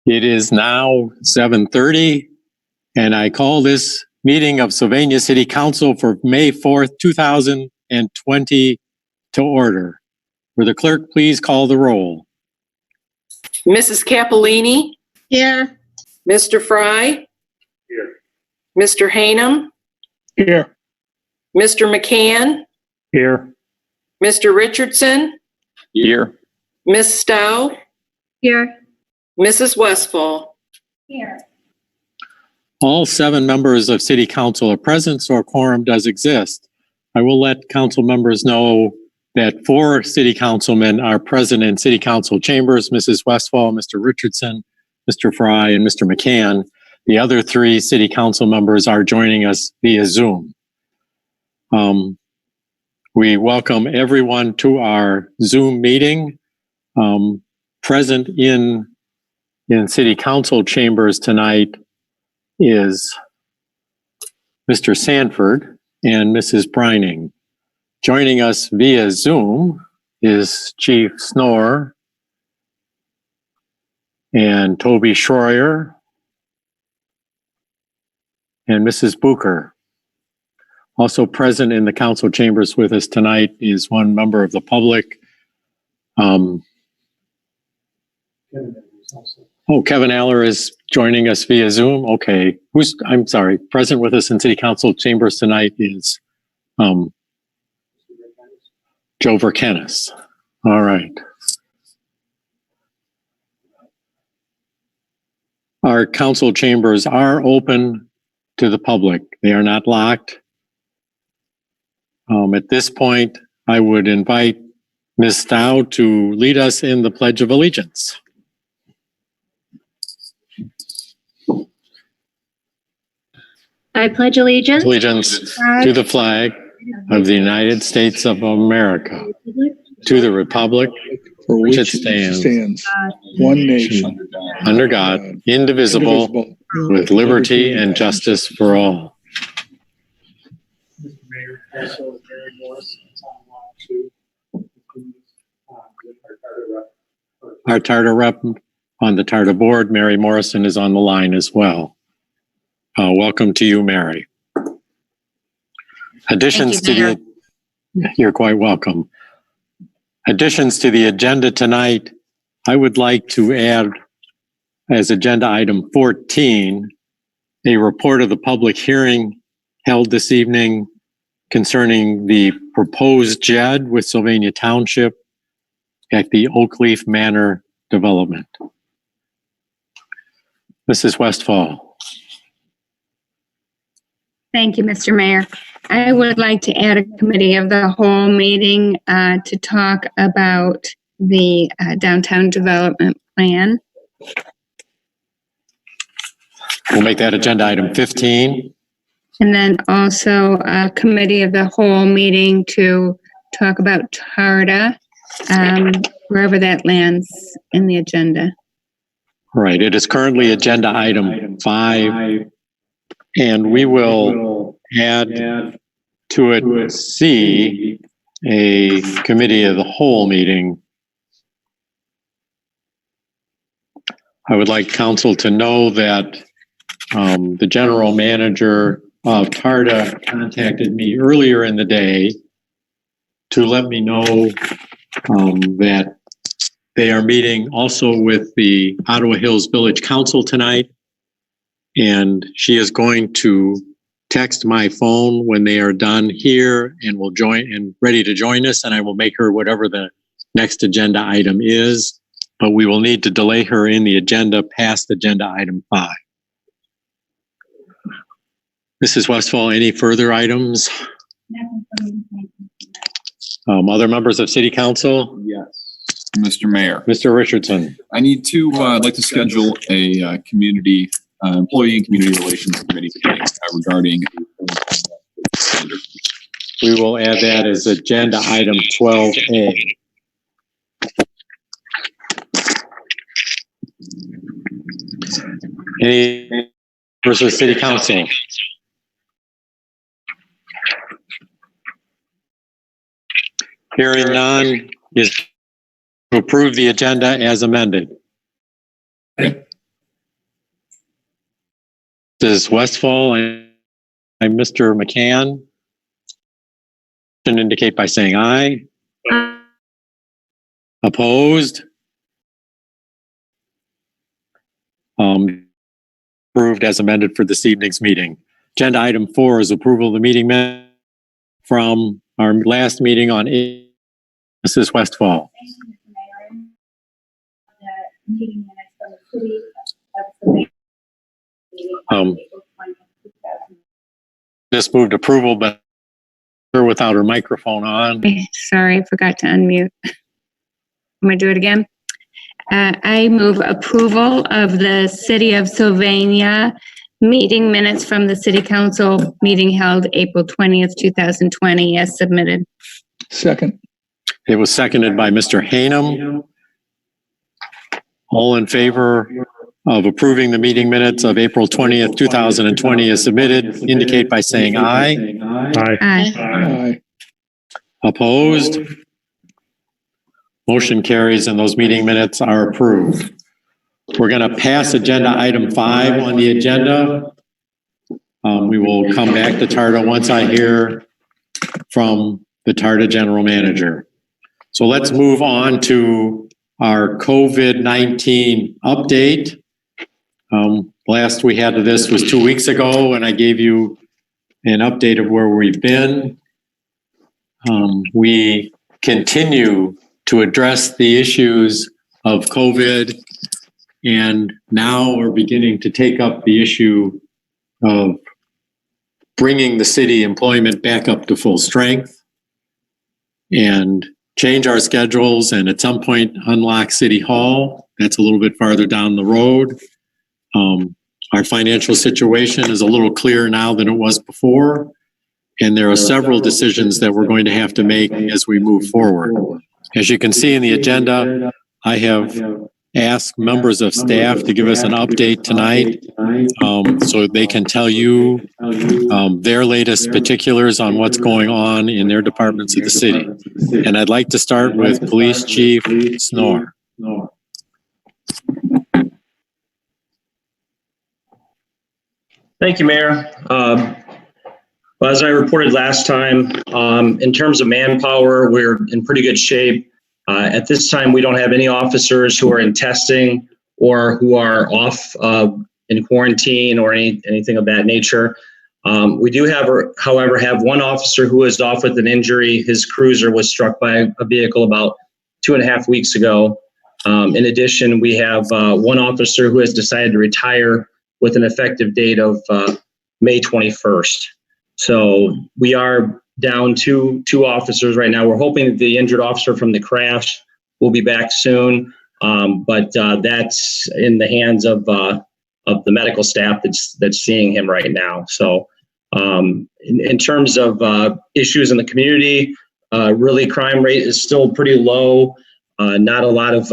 It is now 7:30, and I call this meeting of Sylvania City Council for May 4th, 2020 to order. Will the clerk please call the roll? Mrs. Cappellini? Here. Mr. Fry? Here. Mr. Hanum? Here. Mr. McCann? Here. Mr. Richardson? Here. Ms. Stowe? Here. Mrs. Westfall? Here. All 7 members of City Council are present, so a quorum does exist. I will let council members know that 4 city councilmen are present in City Council chambers: Mrs. Westfall, Mr. Richardson, Mr. Fry, and Mr. McCann. The other 3 city council members are joining us via Zoom. We welcome everyone to our Zoom meeting. Present in City Council chambers tonight is Mr. Sanford and Mrs. Brining. Joining us via Zoom is Chief Snore and Toby Schroyer and Mrs. Booker. Also present in the council chambers with us tonight is one member of the public. Kevin Aller is joining us via Zoom. Okay. Present with us in City Council chambers tonight is Joe Verkenis. All right. Our council chambers are open to the public. They are not locked. At this point, I would invite Ms. Stowe to lead us in the Pledge of Allegiance. I pledge allegiance To the flag of the United States of America, to the republic For which it stands stands, one nation, under God, indivisible, with liberty and justice for all. Mr. Mayor, also Mary Morris is online too. Our Tartar rep on the Tartar board, Mary Morrison, is on the line as well. Welcome to you, Mary. You're quite welcome. Additions to the agenda tonight, I would like to add as agenda item 14, a report of the public hearing held this evening concerning the proposed JED with Sylvania Township at the Oakleaf Manor development. Mrs. Westfall. Thank you, Mr. Mayor. I would like to add a committee of the whole meeting to talk about the downtown development plan. We'll make that agenda item 15. And then also a committee of the whole meeting to talk about TARDA, wherever that lands in the agenda. Right. It is currently agenda item 5, and we will add to it C, a committee of the whole meeting. I would like council to know that the general manager of TARDA contacted me earlier in the day to let me know that they are meeting also with the Ottawa Hills Village Council tonight, and she is going to text my phone when they are done here and will join and ready to join us, and I will make her whatever the next agenda item is, but we will need to delay her in the agenda past agenda item 5. Mrs. Westfall, any further items? Other members of City Council? Yes. Mr. Mayor. Mr. Richardson. I need to, I'd like to schedule a community, employee and community relations committee meeting regarding. We will add that as agenda item 12A. Any members of City Council? Hearing none, is to approve the agenda as amended. Mrs. Westfall and Mr. McCann. Indicate by saying aye. Opposed? Approved as amended for this evening's meeting. Agenda item 4 is approval of the meeting minutes from our last meeting on Mrs. Westfall. Just moved approval, but without her microphone on. Sorry, I forgot to unmute. I'm going to do it again. I move approval of the City of Sylvania meeting minutes from the City Council meeting held April 20th, 2020 as submitted. Second. It was seconded by Mr. Hanem. All in favor of approving the meeting minutes of April 20th, 2020 as submitted, indicate by saying aye. Aye. Aye. Aye. Opposed? Motion carries and those meeting minutes are approved. We're going to pass agenda item 5 on the agenda. We will come back to TARDA once I hear from the TARDA General Manager. So let's move on to our COVID-19 update. Last we had this was 2 weeks ago, and I gave you an update of where we've been. We continue to address the issues of COVID, and now we're beginning to take up the issue of bringing the city employment back up to full strength and change our schedules, and at some point unlock City Hall. That's a little bit farther down the road. Our financial situation is a little clearer now than it was before, and there are several decisions that we're going to have to make as we move forward. As you can see in the agenda, I have asked members of staff to give us an update tonight so they can tell you their latest particulars on what's going on in their departments of the city. And I'd like to start with Police Chief Snore. Thank you, Mayor. Well, as I reported last time, in terms of manpower, we're in pretty good shape. At this time, we don't have any officers who are in testing or who are off in quarantine or anything of that nature. We do have, however, have one officer who is off with an injury. His cruiser was struck by a vehicle about 2.5 weeks ago. In addition, we have one officer who has decided to retire with an effective date of May 21st. So we are down two officers right now. We're hoping that the injured officer from the crash will be back soon, but that's in the hands of the medical staff that's seeing him right now. So in terms of issues in the community, really crime rate is still pretty low. Not a lot of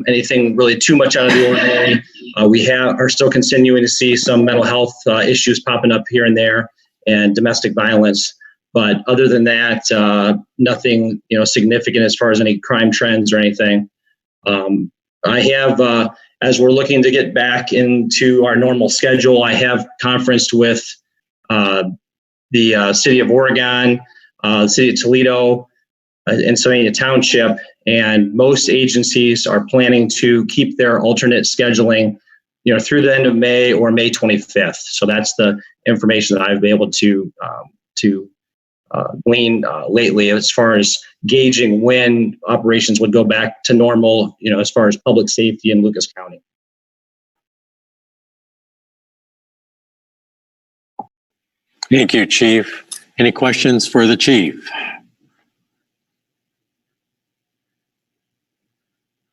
anything really too much out of the ordinary. We are still continuing to see some mental health issues popping up here and there, and domestic violence. But other than that, nothing significant as far as any crime trends or anything. I have, as we're looking to get back into our normal schedule, I have conferenced with the City of Oregon, City of Toledo, and Sylvania Township, and most agencies are planning to keep their alternate scheduling through the end of May or May 25th. So that's the information that I've been able to glean lately as far as gauging when operations would go back to normal, as far as public safety in Lucas County. Thank you, Chief. Any questions for the Chief?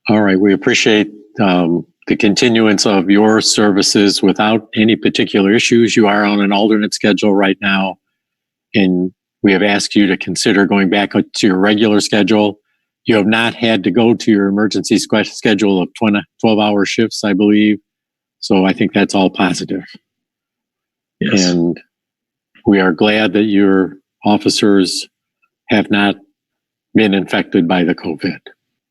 All right, we appreciate the continuance of your services without any particular issues. You are on an alternate schedule right now, and we have asked you to consider going back to your regular schedule. You have not had to go to your emergency schedule of 12-hour shifts, I believe. So I think that's all positive. Yes. And we are glad that your officers have not been infected by the COVID.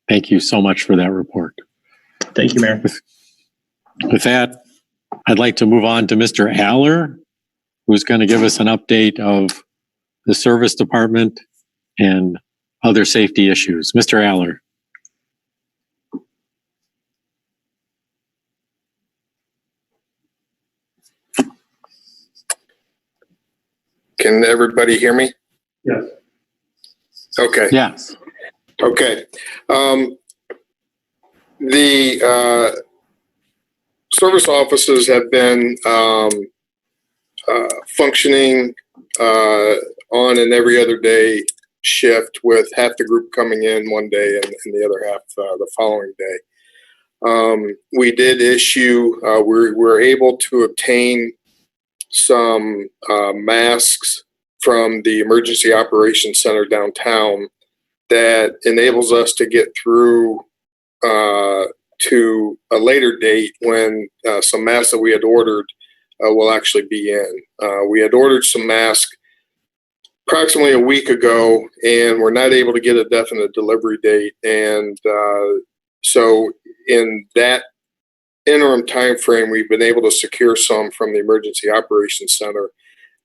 Thank you so much for that report. Thank you, Mayor. With that, I'd like to move on to Mr. Aller, who's going to give us an update of the service department and other safety issues. Mr. Aller. Can everybody hear me? Yes. Okay. Yes. Okay. The service offices have been functioning on an every other day shift, with half the group coming in one day and the other half the following day. We did issue, we were able to obtain some masks from the Emergency Operations Center downtown that enables us to get through to a later date when some masks that we had ordered will actually be in. We had ordered some masks approximately a week ago, and we're not able to get a definite delivery date. And so in that interim time frame, we've been able to secure some from the Emergency Operations Center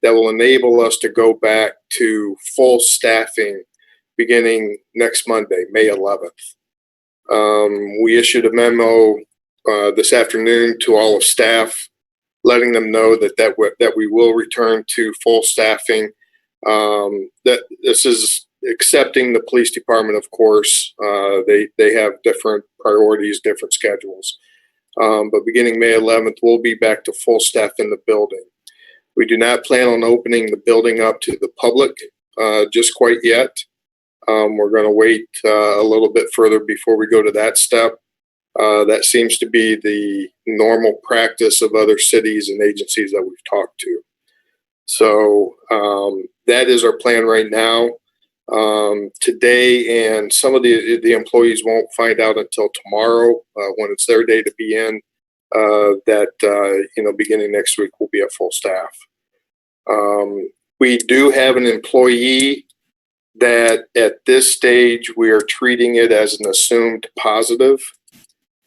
that will enable us to go back to full staffing beginning next Monday, May 11th. We issued a memo this afternoon to all of staff, letting them know that we will return to full staffing. That this is accepting the police department, of course. They have different priorities, different schedules. But beginning May 11th, we'll be back to full staff in the building. We do not plan on opening the building up to the public just quite yet. We're going to wait a little bit further before we go to that step. That seems to be the normal practice of other cities and agencies that we've talked to. So that is our plan right now. Today, and some of the employees won't find out until tomorrow when it's their day to be in, beginning next week we'll be at full staff. We do have an employee that at this stage we are treating it as an assumed positive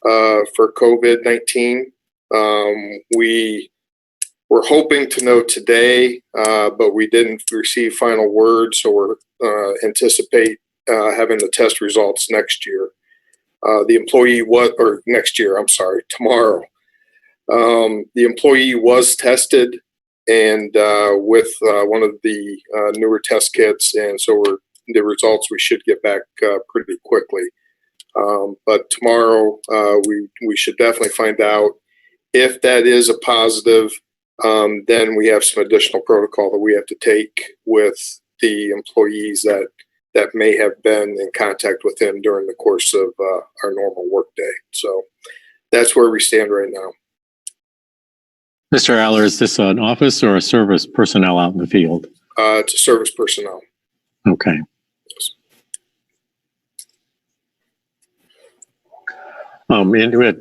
for COVID-19. We're hoping to know today, but we didn't receive final word, so we're anticipate having the test results next year. The employee tomorrow. The employee was tested and with one of the newer test kits, and so the results we should get back pretty quickly. But tomorrow we should definitely find out if that is a positive. Then we have some additional protocol that we have to take with the employees that may have been in contact with him during the course of our normal workday. So that's where we stand right now. Mr. Aller, is this an office or a service personnel out in the field? It's a service personnel. Okay.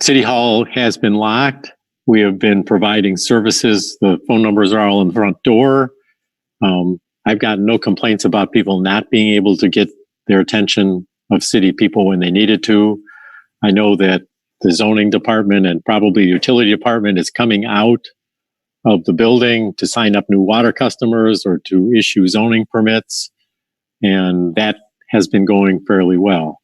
City Hall has been locked. We have been providing services. The phone numbers are all in the front door. I've gotten no complaints about people not being able to get their attention of city people when they needed to. I know that the zoning department and probably the utility department is coming out of the building to sign up new water customers or to issue zoning permits, and that has been going fairly well.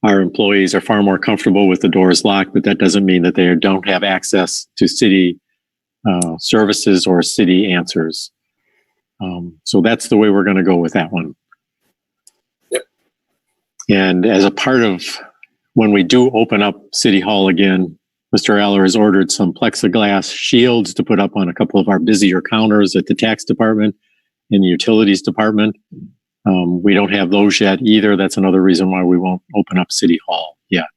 Our employees are far more comfortable with the doors locked, but that doesn't mean that they don't have access to city services or city answers. So that's the way we're going to go with that one. Yep. And as a part of when we do open up City Hall again, Mr. Aller has ordered some plexiglass shields to put up on a couple of our busier counters at the tax department and the utilities department. We don't have those yet either. That's another reason why we won't open up City Hall yet.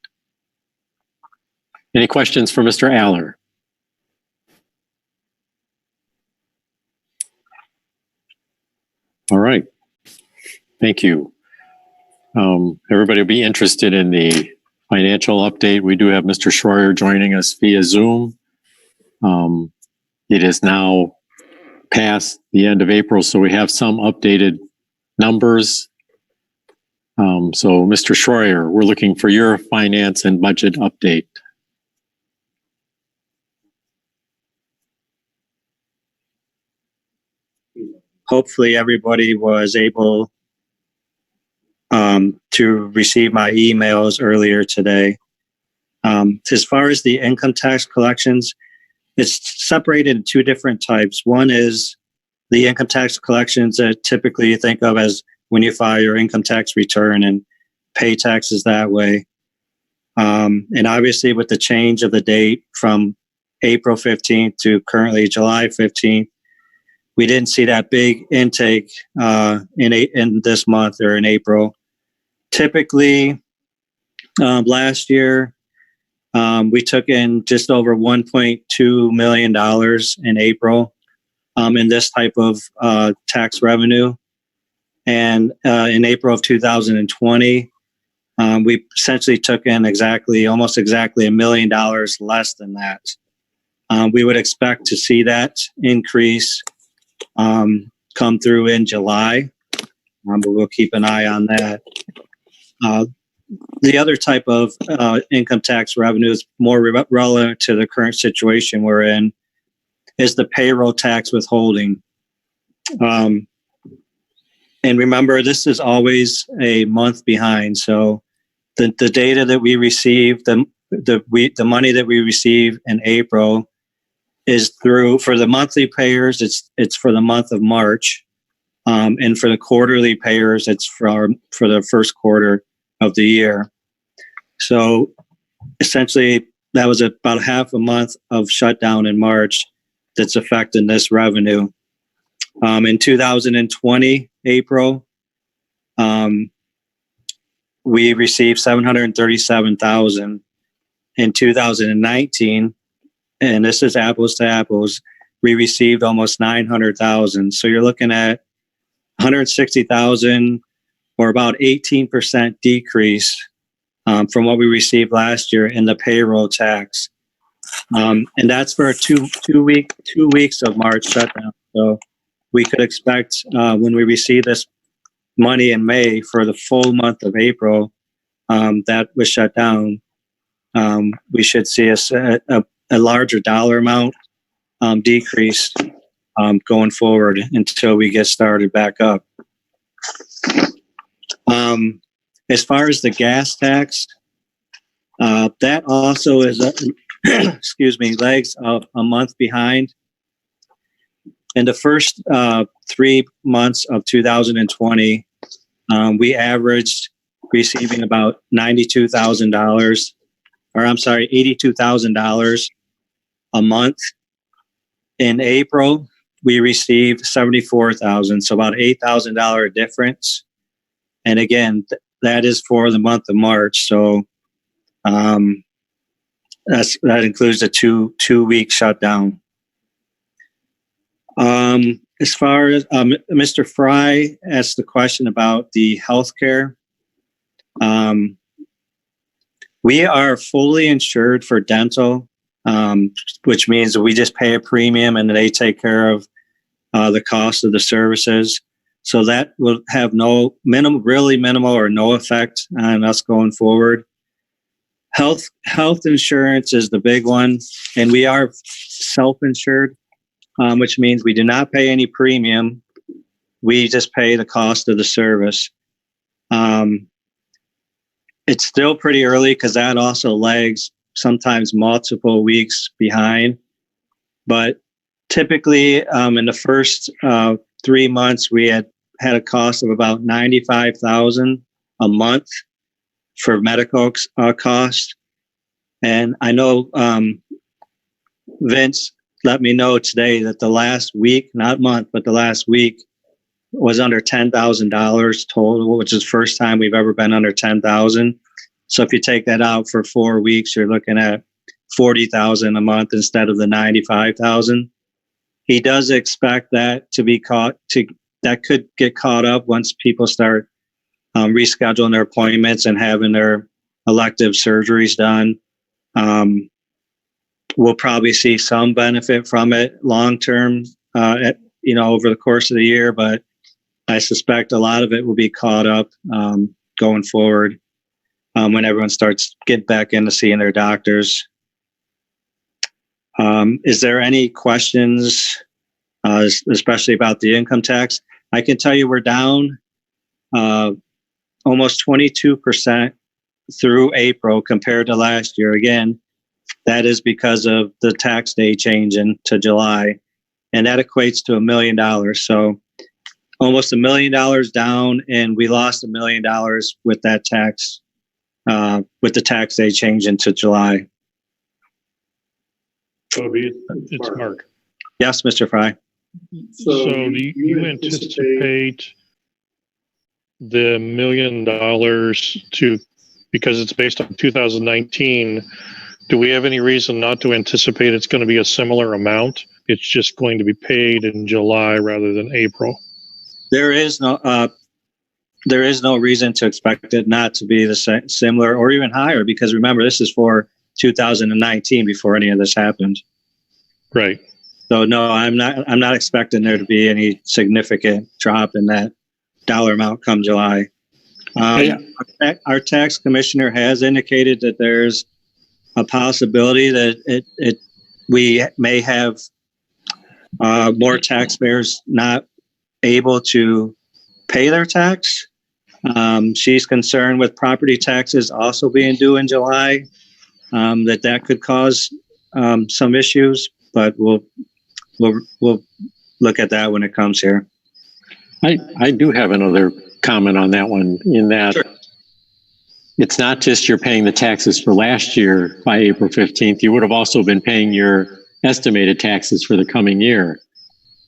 Any questions for Mr. Aller? All right. Thank you. Everybody will be interested in the financial update. We do have Mr. Schroyer joining us via Zoom. It is now past the end of April, so we have some updated numbers. So Mr. Schroyer, we're looking for your finance and budget update. hopefully everybody was able to receive my emails earlier today. As far as the income tax collections, it's separated in two different types. One is the income tax collections that typically you think of as when you file your income tax return and pay taxes that way. And obviously with the change of the date from April 15th to currently July 15th, we didn't see that big intake in this month or in April. Typically, last year, we took in just over $1.2 million in April in this type of tax revenue. And in April of 2020, we essentially took in almost exactly $1 million less than that. We would expect to see that increase come through in July, but we'll keep an eye on that. The other type of income tax revenue is more relevant to the current situation we're in, is the payroll tax withholding. And remember, this is always a month behind. So the data that we receive, the money that we receive in April is through, for the monthly payers, it's for the month of March. And for the quarterly payers, it's for the first quarter of the year. So essentially, that was about half a month of shutdown in March that's affecting this revenue. In 2020, April, we received $737,000. In 2019, and this is apples to apples, we received almost $900,000. So you're looking at $160,000 or about 18% decrease from what we received last year in the payroll tax. And that's for a two weeks of March shutdown. So we could expect when we receive this money in May for the full month of April that was shut down, we should see a larger dollar amount decrease going forward until we get started back up. As far as the gas tax, that also is lags a month behind. In the first 3 months of 2020, we averaged receiving about $82,000 a month. In April, we received $74,000, so about $8,000 difference. And again, that is for the month of March. So that includes a two week shutdown. As far as Mr. Fry asked the question about the healthcare, we are fully insured for dental, which means that we just pay a premium and they take care of the cost of the services. So that will have really minimal or no effect on us going forward. Health insurance is the big one, and we are self-insured, which means we do not pay any premium. We just pay the cost of the service. It's still pretty early because that also lags sometimes multiple weeks behind. But typically in the first 3 months, we had a cost of about $95,000 a month for medical cost. And I know Vince let me know today that the last week, not month, but the last week was under $10,000 total, which is the first time we've ever been under $10,000. So if you take that out for 4 weeks, you're looking at $40,000 a month instead of the $95,000. He does expect that that could get caught up once people start rescheduling their appointments and having their elective surgeries done. We'll probably see some benefit from it long term, over the course of the year, but I suspect a lot of it will be caught up going forward when everyone starts getting back into seeing their doctors. Is there any questions especially about the income tax. I can tell you we're down almost 22% through April compared to last year. Again, that is because of the tax day change into July, and that equates to $1 million. So almost $1 million down, and we lost $1 million with that tax, with the tax day change into July. Toby, it's Mark. Yes, Mr. Fry. So do you anticipate the $1 million to, because it's based on 2019, do we have any reason not to anticipate it's going to be a similar amount? It's just going to be paid in July rather than April. There is no reason to expect it not to be the similar or even higher, because remember, this is for 2019 before any of this happened. Right. So no, I'm not expecting there to be any significant drop in that dollar amount come July. Our tax commissioner has indicated that there's a possibility that we may have more taxpayers not able to pay their tax. She's concerned with property taxes also being due in July, that could cause some issues, but we'll look at that when it comes here. I do have another comment on that one, in that Sure. It's not just you're paying the taxes for last year by April 15th. You would have also been paying your estimated taxes for the coming year.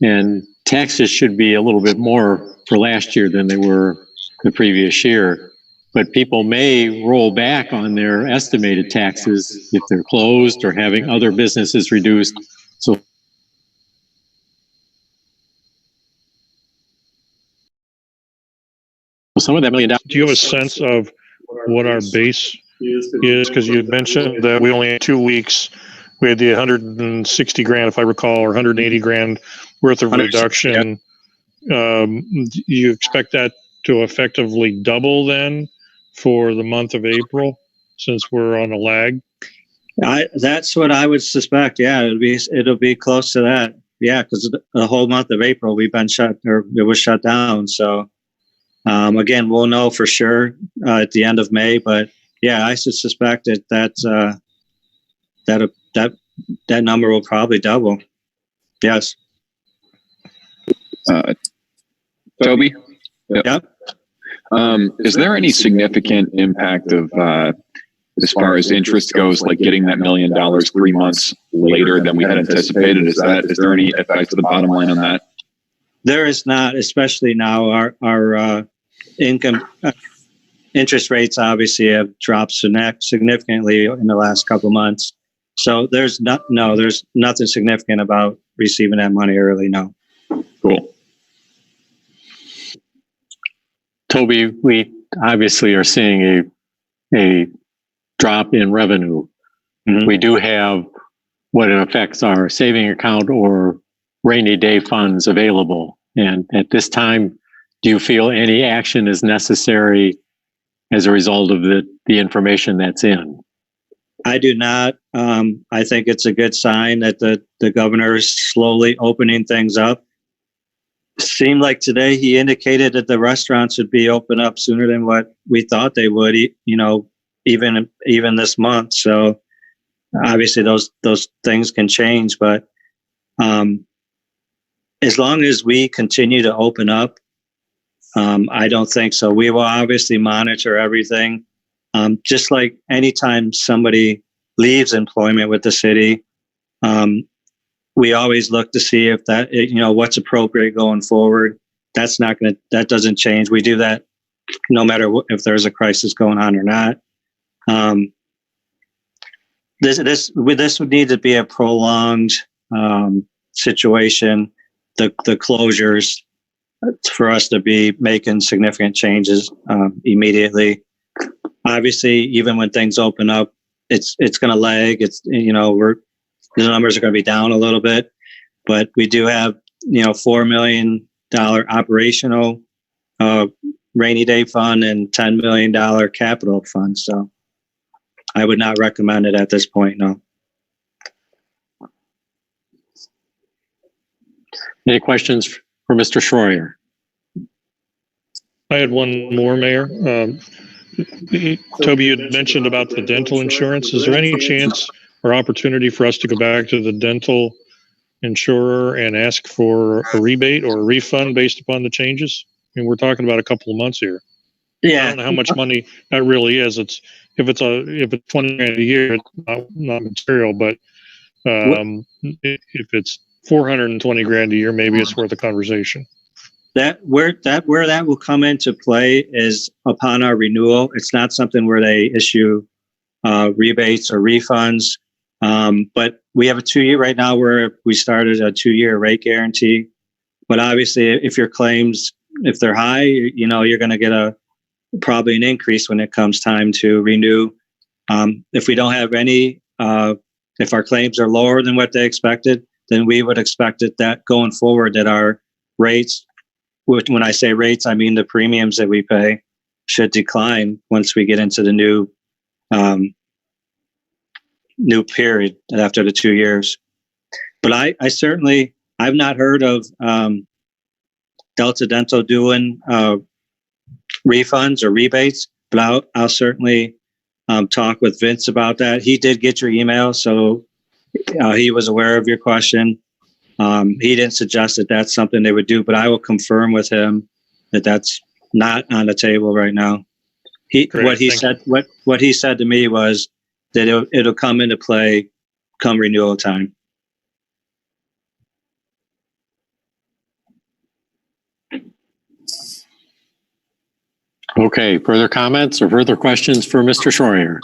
And taxes should be a little bit more for last year than they were the previous year. But people may roll back on their estimated taxes if they're closed or having other businesses reduced. So some of that $1 million. Do you have a sense of what our base is? Because you had mentioned that we only had 2 weeks. We had the 160 grand, if I recall, or 180 grand worth of reduction. You expect that to effectively double then for the month of April, since we're on a lag? That's what I would suspect. Yeah, it'll be close to that. Yeah, because the whole month of April we've been it was shut down. So again, we'll know for sure at the end of May. But yeah, I should suspect that number will probably double. Yes. Toby? Yep. Is there any significant impact of, as far as interest goes, like getting that $1 million 3 months later than we had anticipated? Is there any effect to the bottom line on that? There is not, especially now. Our income interest rates obviously have dropped significantly in the last couple of months. So there's nothing significant about receiving that money early. No. Cool. Toby, we obviously are seeing a drop in revenue. Mm-hmm. We do have what it affects our saving account or rainy day funds available. And at this time, do you feel any action is necessary as a result of the information that's in? I do not. I think it's a good sign that the governor is slowly opening things up. Seemed like today he indicated that the restaurants would be open up sooner than what we thought they would, even this month. So obviously those things can change, but as long as we continue to open up, I don't think so. We will obviously monitor everything. Just like anytime somebody leaves employment with the city, we always look to see if that, what's appropriate going forward. That doesn't change. We do that no matter if there's a crisis going on or not. This would need to be a prolonged situation, the closures, for us to be making significant changes immediately. Obviously, even when things open up, it's going to lag. The numbers are going to be down a little bit, but we do have $4 million operational rainy day fund and $10 million capital fund. So I would not recommend it at this point. No. Any questions for Mr. Schroyer? I had one more, Mayor. Toby, you had mentioned about the dental insurance. Is there any chance or opportunity for us to go back to the dental insurer and ask for a rebate or a refund based upon the changes? I mean, we're talking about a couple of months here. I Yeah, don't know how much money that really is. If it's 20 grand a year, it's not material, but if it's 420 grand a year, maybe it's worth a conversation. where that will come into play is upon our renewal. It's not something where they issue rebates or refunds. But we have a 2-year right now where we started a 2-year rate guarantee. But obviously, if your claims, if they're high, you're going to get probably an increase when it comes time to renew. If we don't have any, if our claims are lower than what they expected, then we would expect it that going forward that our rates, when I say rates, I mean the premiums that we pay, should decline once we get into the new period after the 2 years. But I certainly, I've not heard of Delta Dental doing refunds or rebates, but I'll certainly talk with Vince about that. He did get your email, so he was aware of your question. He didn't suggest that that's something they would do, but I will confirm with him that that's not on the table right now. What he said to me was that it'll come into play come renewal time. Okay, further comments or further questions for Mr. Schroyer?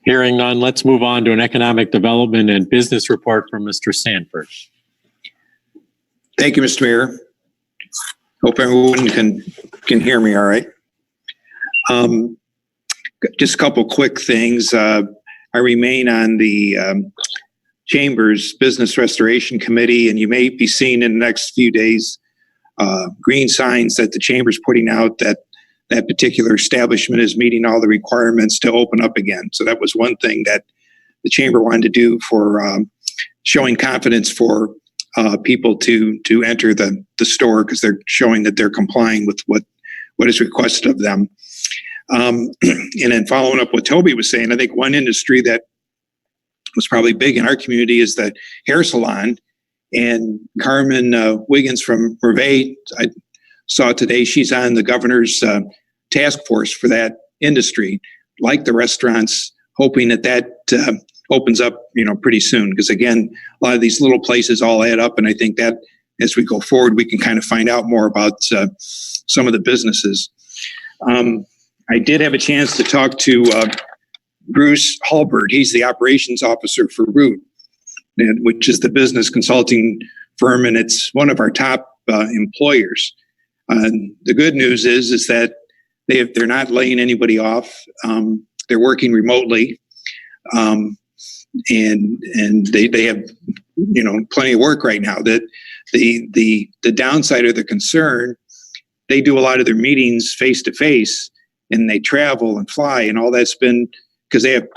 Hearing none, let's move on to an economic development and business report from Mr. Sanford. Thank you, Mr. Mayor. Hope everyone can hear me all right. Just a couple quick things. I remain on the Chamber's Business Restoration Committee, and you may be seeing in the next few days green signs that the Chamber's putting out that particular establishment is meeting all the requirements to open up again. So that was one thing that the Chamber wanted to do for showing confidence for people to enter the store, because they're showing that they're complying with what is requested of them. And then following up what Toby was saying, I think one industry that was probably big in our community is the hair salon. And Carmen Wiggins from Mervay, I saw today, she's on the governor's task force for that industry, like the restaurants, hoping that opens up, pretty soon. Because again, a lot of these little places all add up, and I think that as we go forward, we can kind of find out more about some of the businesses. I did have a chance to talk to Bruce Hallberg. He's the operations officer for Root, which is the business consulting firm, and it's one of our top employers. The good news is that they're not laying anybody off. They're working remotely, and they have plenty of work right now. That the downside or the concern, they do a lot of their meetings face to face, and they travel and fly, and all that's been because they have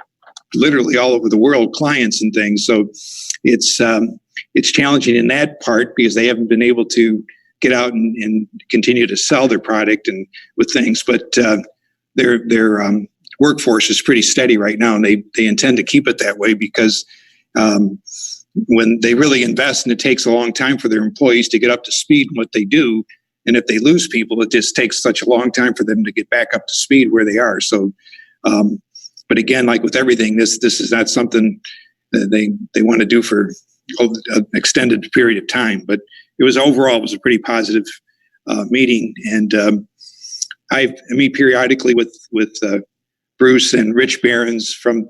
literally all over the world clients and things. So it's challenging in that part because they haven't been able to get out and continue to sell their product and with things. But their workforce is pretty steady right now, and they intend to keep it that way because when they really invest, and it takes a long time for their employees to get up to speed in what they do. And if they lose people, it just takes such a long time for them to get back up to speed where they are. So, but again, like with everything, this is not something that they want to do for an extended period of time. But it was a pretty positive meeting. And I meet periodically with Bruce and Rich Behrens from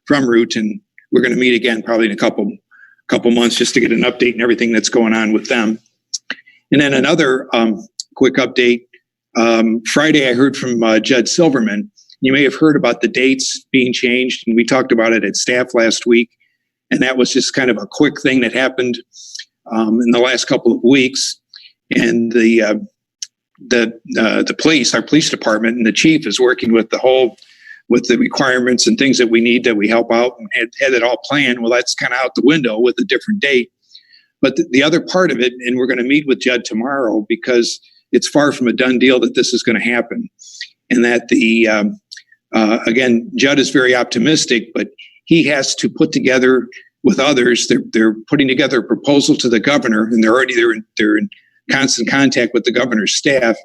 Root, and we're going to meet again probably in a couple months just to get an update and everything that's going on with them. And then another quick update. Friday, I heard from Judge Silverman. You may have heard about the dates being changed, and we talked about it at staff last week. And that was just kind of a quick thing that happened in the last couple of weeks. And the police, our police department, and the chief is working with the whole with the requirements and things that we need that we help out and had it all planned. Well, that's kind of out the window with a different date. But the other part of it, and we're going to meet with Judd tomorrow because it's far from a done deal that this is going to happen. And that again, Judd is very optimistic, but he has to put together with others. They're putting together a proposal to the governor, and they're in constant contact with the governor's staff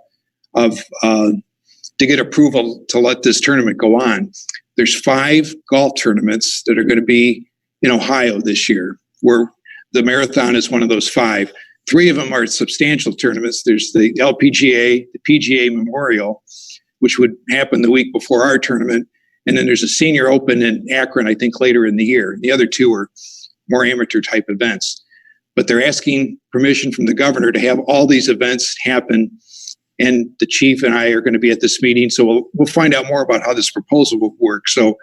to get approval to let this tournament go on. There's 5 golf tournaments that are going to be in Ohio this year, where the marathon is one of those 5. 3 of them are substantial tournaments. There's the LPGA, the PGA Memorial, which would happen the week before our tournament. And then there's a Senior Open in Akron, I think, later in the year. The other 2 are more amateur type events. But they're asking permission from the governor to have all these events happen. And the chief and I are going to be at this meeting. So we'll find out more about how this proposal will work. So,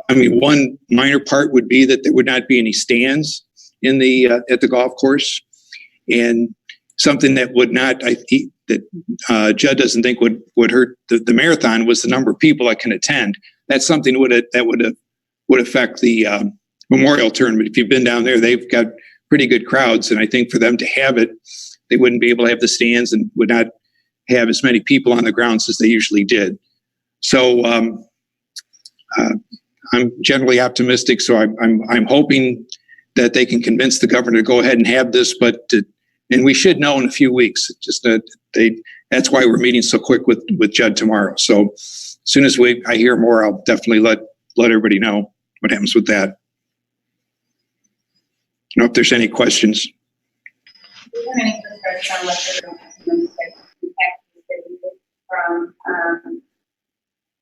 I mean, one minor part would be that there would not be any stands in the at the golf course. And something that would not, Judd doesn't think would hurt the marathon was the number of people that can attend. That's something that would affect the Memorial Tournament. If you've been down there, they've got pretty good crowds. And I think for them to have it, they wouldn't be able to have the stands and would not have as many people on the grounds as they usually did. So I'm generally optimistic. So I'm hoping that they can convince the governor to go ahead and have this, and we should know in a few weeks. Just that's why we're meeting so quick with Judd tomorrow. So as soon as I hear more, I'll definitely let everybody know what happens with that. I don't know if there's any questions.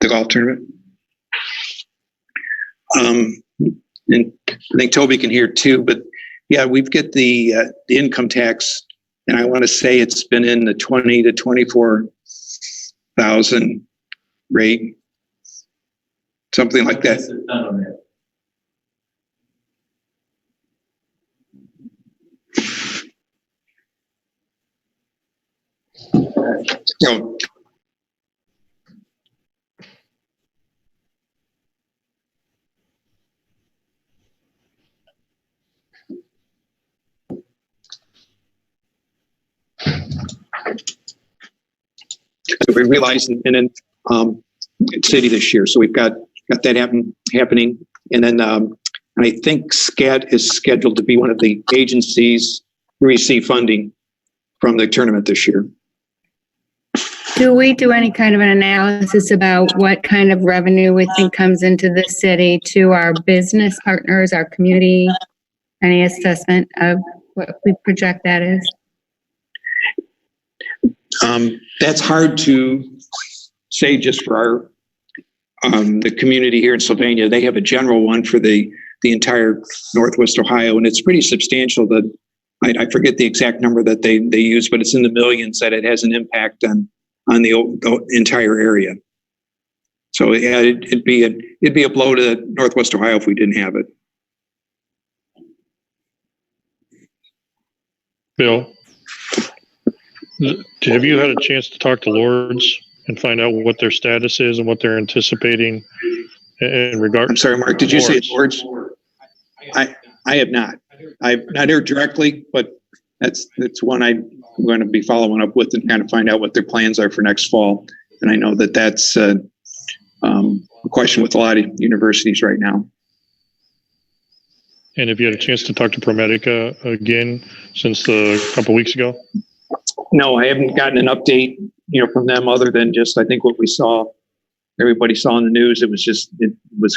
The golf tournament. And I think Toby can hear too, but yeah, we've got the income tax, and I want to say it's been in the 20 to 24,000 rate, something like that. No. So we realized, and then city this year. So we've got that happening, and then and I think SCAT is scheduled to be one of the agencies to receive funding from the tournament this year. Do we do any kind of an analysis about what kind of revenue we think comes into the city to our business partners, our community? Any assessment of what we project that is? That's hard to say just for our the community here in Sylvania. They have a general one for the entire Northwest Ohio, and it's pretty substantial. That I forget the exact number that they use, but it's in the millions that it has an impact on the entire area. So yeah, it'd be a blow to Northwest Ohio if we didn't have it. Bill, have you had a chance to talk to Lords and find out what their status is and what they're anticipating in regard? I'm sorry, Mark, did you say Lords? I have not. I've not heard directly, but that's one I'm going to be following up with and kind of find out what their plans are for next fall. And I know that that's a question with a lot of universities right now. And have you had a chance to talk to ProMedica again since a couple weeks ago? No, I haven't gotten an update, from them other than just, I think what we saw, everybody saw in the news. It was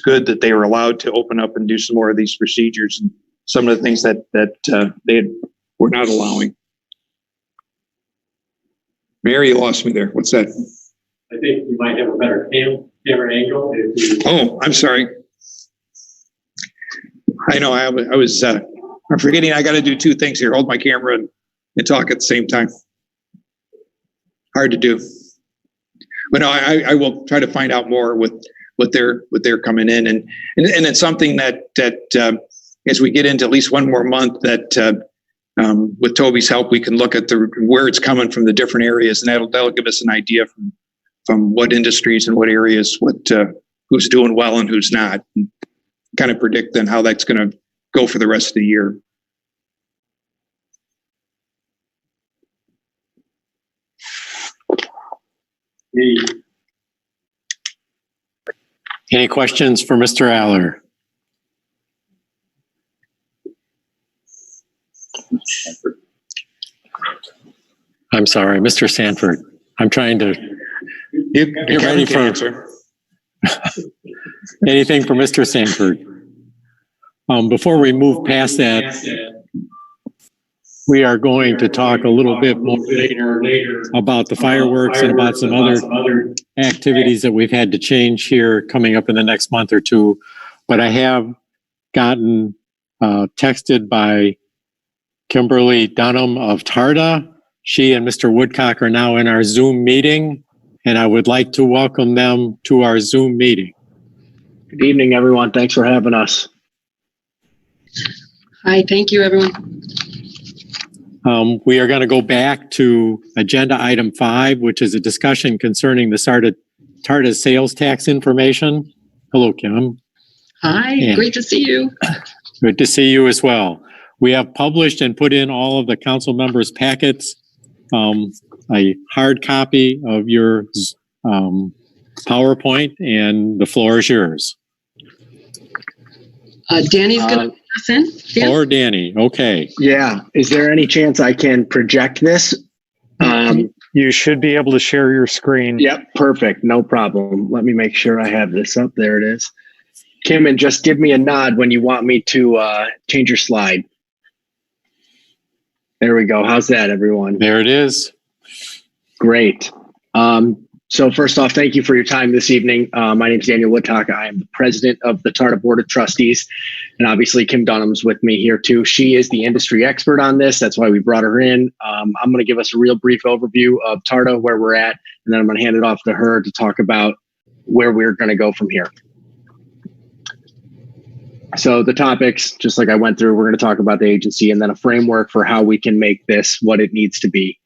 good that they were allowed to open up and do some more of these procedures and some of the things that they were not allowing. Mary, you lost me there. What's that? I think you might have a better camera angle. Oh, I'm sorry. I know I'm forgetting I got to do two things here. Hold my camera and talk at the same time. Hard to do. But no, I will try to find out more with what they're coming in. And it's something that as we get into at least one more month that with Toby's help, we can look at where it's coming from the different areas, and that'll give us an idea from what industries and what areas, who's doing well and who's not. Kind of predict then how that's going to go for the rest of the year. Any questions for Mr. Aller? I'm sorry, Mr. Sanford. I'm trying to get ready for answer. anything for Mr. Sanford. Before we move past that, we are going to talk a little bit more later about the fireworks and about some other activities that we've had to change here coming up in the next month or two. But I have gotten texted by Kimberly Dunham of TARDA. She and Mr. Woodcock are now in our Zoom meeting, and I would like to welcome them to our Zoom meeting. Good evening, everyone. Thanks for having us. Hi, thank you, everyone. We are going to go back to agenda item 5, which is a discussion concerning the TARDA sales tax information. Hello, Kim. Hi, great to see you. Good to see you as well. We have published and put in all of the council members' packets, a hard copy of your PowerPoint, and the floor is yours. Danny's going to us in. Dan? Or Danny, okay. Yeah. Is there any chance I can project this? You should be able to share your screen. Yep, perfect. No problem. Let me make sure I have this up. There it is. Kim, and just give me a nod when you want me to change your slide. There we go. How's that, everyone? There it is. Great. So first off, thank you for your time this evening. My name is Daniel Woodcock. I am the president of the TARDA Board of Trustees. And obviously, Kim Dunham's with me here too. She is the industry expert on this. That's why we brought her in. I'm going to give us a real brief overview of TARDA, where we're at, and then I'm going to hand it off to her to talk about where we're going to go from here. So the topics, just like I went through, we're going to talk about the agency and then a framework for how we can make this what it needs to be.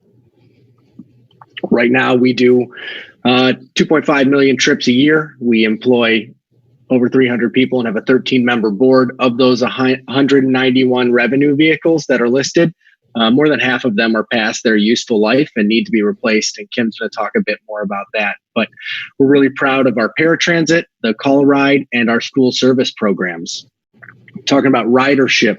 Right now, we do 2.5 million trips a year. We employ over 300 people and have a 13-member board. Of those 191 revenue vehicles that are listed, more than half of them are past their useful life and need to be replaced. And Kim's going to talk a bit more about that. But we're really proud of our paratransit, the Call Ride, and our school service programs. Talking about ridership,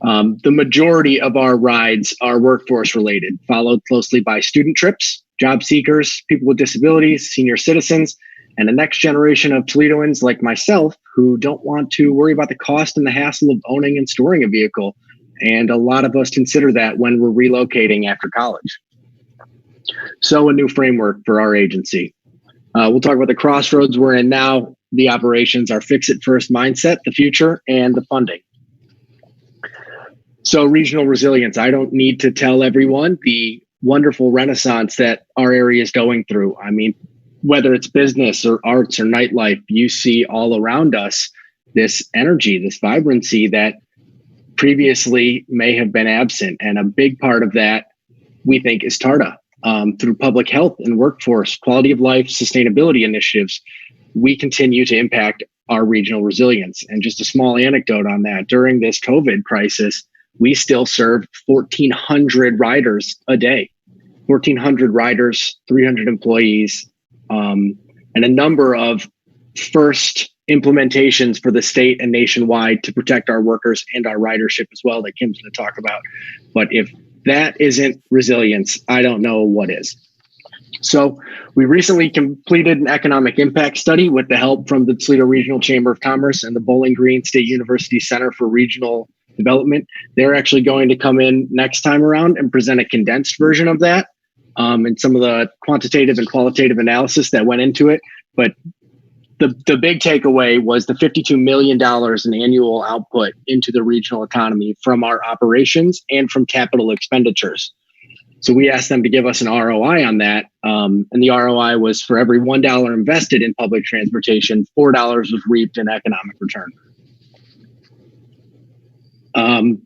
the majority of our rides are workforce related, followed closely by student trips, job seekers, people with disabilities, senior citizens, and the next generation of Toledoans like myself who don't want to worry about the cost and the hassle of owning and storing a vehicle. And a lot of us consider that when we're relocating after college. So a new framework for our agency. We'll talk about the crossroads we're in now, the operations, our fix-it-first mindset, the future, and the funding. So regional resilience. I don't need to tell everyone the wonderful renaissance that our area is going through. I mean, whether it's business or arts or nightlife, you see all around us this energy, this vibrancy that previously may have been absent. And a big part of that, we think, is TARDA. Through public health and workforce, quality of life, sustainability initiatives, we continue to impact our regional resilience. And just a small anecdote on that, during this COVID crisis, we still serve 1,400 riders a day, 1,400 riders, 300 employees, and a number of first implementations for the state and nationwide to protect our workers and our ridership as well that Kim's going to talk about. But if that isn't resilience, I don't know what is. So we recently completed an economic impact study with the help from the Toledo Regional Chamber of Commerce and the Bowling Green State University Center for Regional Development. They're actually going to come in next time around and present a condensed version of that and some of the quantitative and qualitative analysis that went into it. But the big takeaway was the $52 million in annual output into the regional economy from our operations and from capital expenditures. So we asked them to give us an ROI on that. And the ROI was for every $1 invested in public transportation, $4 was reaped in economic return.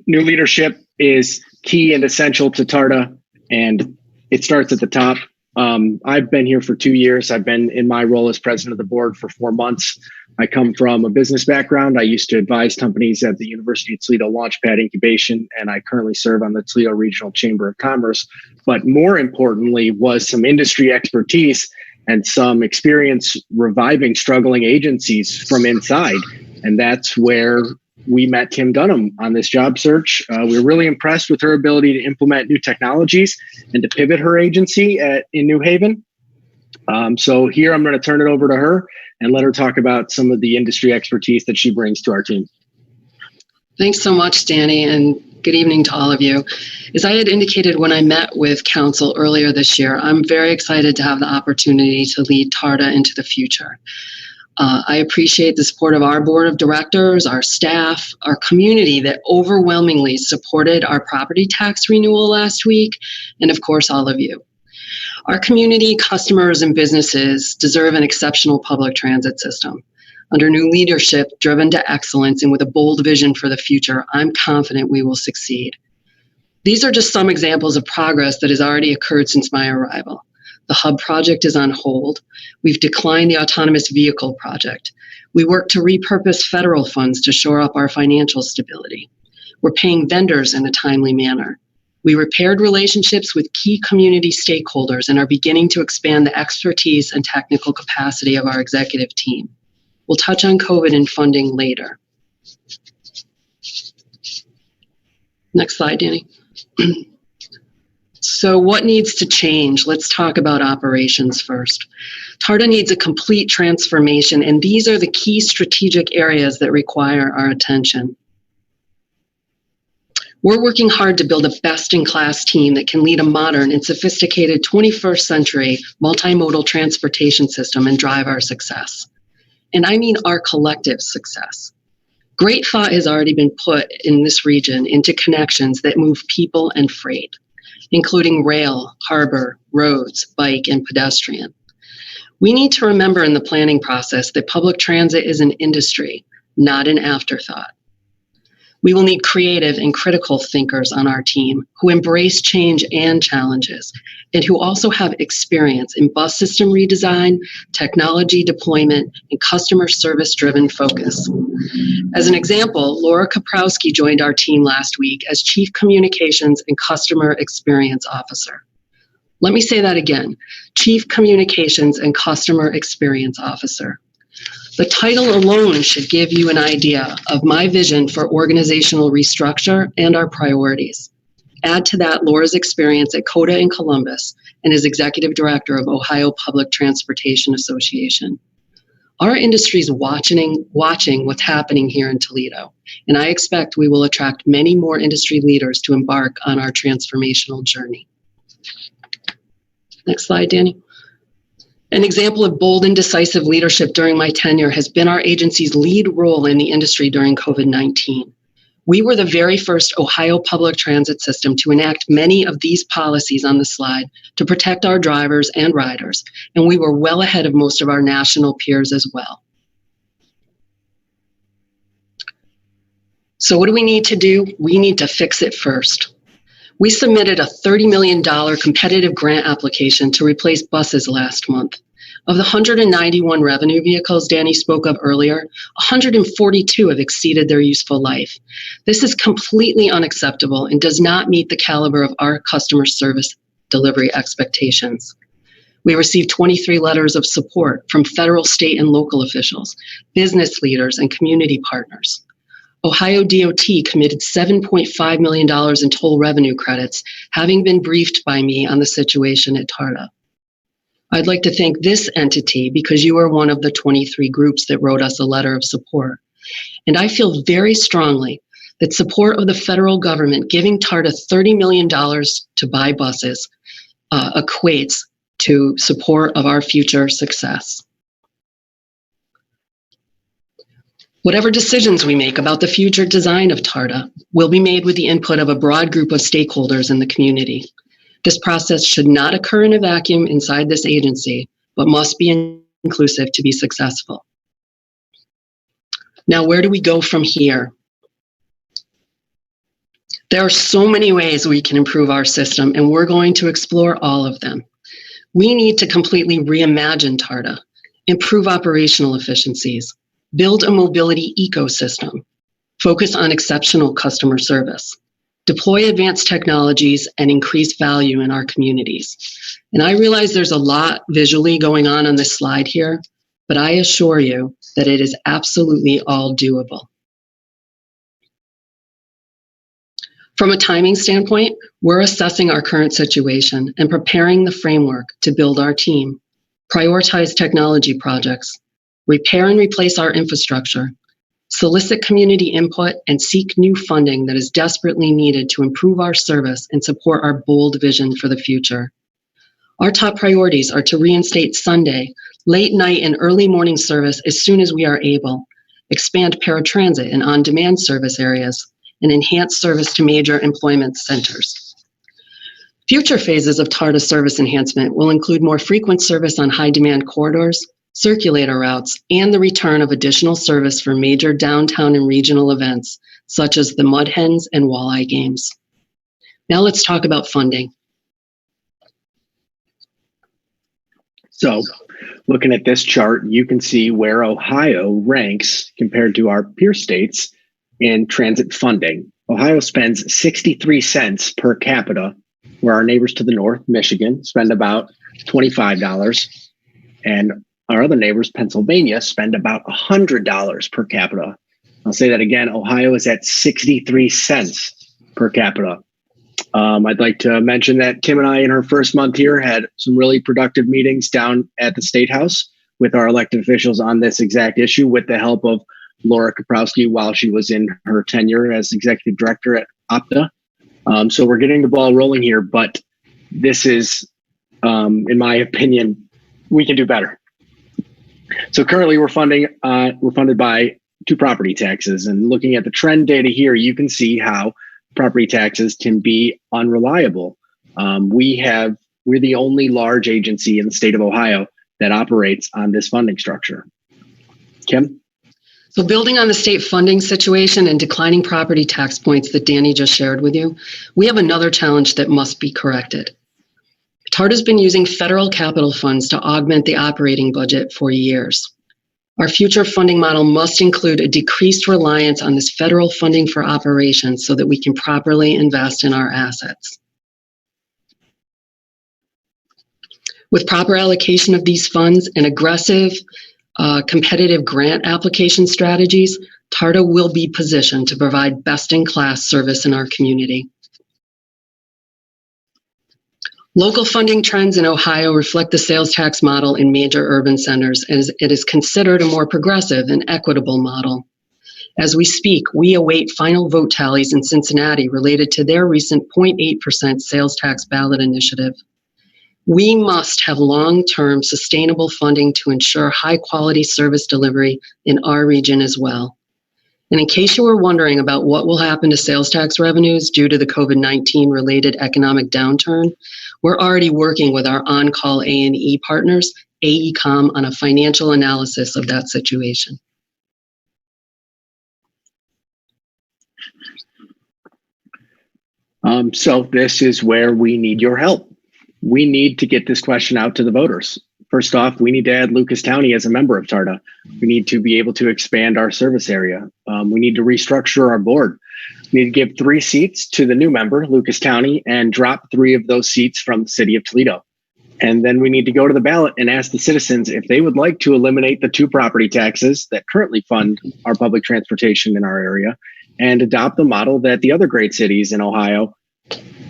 New leadership is key and essential to TARDA, and it starts at the top. I've been here for 2 years. I've been in my role as president of the board for 4 months. I come from a business background. I used to advise companies at the University of Toledo Launchpad Incubation, and I currently serve on the Toledo Regional Chamber of Commerce. But more importantly was some industry expertise and some experience reviving struggling agencies from inside. And that's where we met Kim Dunham on this job search. We were really impressed with her ability to implement new technologies and to pivot her agency in New Haven. So here I'm going to turn it over to her and let her talk about some of the industry expertise that she brings to our team. Thanks so much, Danny, and good evening to all of you. As I had indicated when I met with council earlier this year, I'm very excited to have the opportunity to lead TARDA into the future. I appreciate the support of our board of directors, our staff, our community that overwhelmingly supported our property tax renewal last week, and of course, all of you. Our community, customers, and businesses deserve an exceptional public transit system. Under new leadership driven to excellence and with a bold vision for the future, I'm confident we will succeed. These are just some examples of progress that has already occurred since my arrival. The hub project is on hold. We've declined the autonomous vehicle project. We work to repurpose federal funds to shore up our financial stability. We're paying vendors in a timely manner. We repaired relationships with key community stakeholders and are beginning to expand the expertise and technical capacity of our executive team. We'll touch on COVID and funding later. Next slide, Danny. So what needs to change? Let's talk about operations first. TARDA needs a complete transformation, and these are the key strategic areas that require our attention. We're working hard to build a best-in-class team that can lead a modern and sophisticated 21st century multimodal transportation system and drive our success. And I mean our collective success. Great thought has already been put in this region into connections that move people and freight, including rail, harbor, roads, bike, and pedestrian. We need to remember in the planning process that public transit is an industry, not an afterthought. We will need creative and critical thinkers on our team who embrace change and challenges, and who also have experience in bus system redesign, technology deployment, and customer service-driven focus. As an example, Laura Kaprowski joined our team last week as Chief Communications and Customer Experience Officer. Let me say that again, Chief Communications and Customer Experience Officer. The title alone should give you an idea of my vision for organizational restructure and our priorities. Add to that Laura's experience at COTA in Columbus and as Executive Director of Ohio Public Transportation Association. Our industry is watching what's happening here in Toledo, and I expect we will attract many more industry leaders to embark on our transformational journey. Next slide, Danny. An example of bold and decisive leadership during my tenure has been our agency's lead role in the industry during COVID-19. We were the very first Ohio public transit system to enact many of these policies on the slide to protect our drivers and riders, and we were well ahead of most of our national peers as well. So what do we need to do? We need to fix it first. We submitted a $30 million competitive grant application to replace buses last month. Of the 191 revenue vehicles Danny spoke of earlier, 142 have exceeded their useful life. This is completely unacceptable and does not meet the caliber of our customer service delivery expectations. We received 23 letters of support from federal, state, and local officials, business leaders, and community partners. Ohio DOT committed $7.5 million in toll revenue credits, having been briefed by me on the situation at TARDA. I'd like to thank this entity because you are one of the 23 groups that wrote us a letter of support. And I feel very strongly that support of the federal government giving TARDA $30 million to buy buses equates to support of our future success. Whatever decisions we make about the future design of TARDA will be made with the input of a broad group of stakeholders in the community. This process should not occur in a vacuum inside this agency, but must be inclusive to be successful. Now, where do we go from here? There are so many ways we can improve our system, and we're going to explore all of them. We need to completely reimagine TARDA, improve operational efficiencies, build a mobility ecosystem, focus on exceptional customer service, deploy advanced technologies, and increase value in our communities. And I realize there's a lot visually going on this slide here, but I assure you that it is absolutely all doable. From a timing standpoint, we're assessing our current situation and preparing the framework to build our team, prioritize technology projects, repair and replace our infrastructure, solicit community input, and seek new funding that is desperately needed to improve our service and support our bold vision for the future. Our top priorities are to reinstate Sunday, late night and early morning service as soon as we are able, expand paratransit and on-demand service areas, and enhance service to major employment centers. Future phases of TARDA service enhancement will include more frequent service on high-demand corridors, circulator routes, and the return of additional service for major downtown and regional events, such as the Mud Hens and Walleye Games. Now let's talk about funding. So, looking at this chart, you can see where Ohio ranks compared to our peer states in transit funding. Ohio spends 63 cents per capita, where our neighbors to the north, Michigan, spend about $25, and our other neighbors, Pennsylvania, spend about $100 per capita. I'll say that again, Ohio is at 63 cents per capita. I'd like to mention that Kim and I, in her first month here, had some really productive meetings down at the State House with our elected officials on this exact issue, with the help of Laura Kaprowski while she was in her tenure as executive director at Opta. So we're getting the ball rolling here, but this is, in my opinion, we can do better. So currently we're funded by two property taxes, and looking at the trend data here, you can see how property taxes can be unreliable. We're the only large agency in the state of Ohio that operates on this funding structure. Kim? So building on the state funding situation and declining property tax points that Danny just shared with you, we have another challenge that must be corrected. TARDA's been using federal capital funds to augment the operating budget for years. Our future funding model must include a decreased reliance on this federal funding for operations so that we can properly invest in our assets. With proper allocation of these funds and aggressive competitive grant application strategies, TARDA will be positioned to provide best-in-class service in our community. Local funding trends in Ohio reflect the sales tax model in major urban centers, as it is considered a more progressive and equitable model. As we speak, we await final vote tallies in Cincinnati related to their recent 0.8% sales tax ballot initiative. We must have long-term sustainable funding to ensure high-quality service delivery in our region as well. And in case you were wondering about what will happen to sales tax revenues due to the COVID-19 related economic downturn, we're already working with our on-call A&E partners, AECOM, on a financial analysis of that situation. So this is where we need your help. We need to get this question out to the voters. First off, we need to add Lucas County as a member of TARDA. We need to be able to expand our service area. We need to restructure our board. We need to give 3 seats to the new member, Lucas County, and drop 3 of those seats from the city of Toledo. And then we need to go to the ballot and ask the citizens if they would like to eliminate the 2 property taxes that currently fund our public transportation in our area and adopt the model that the other great cities in Ohio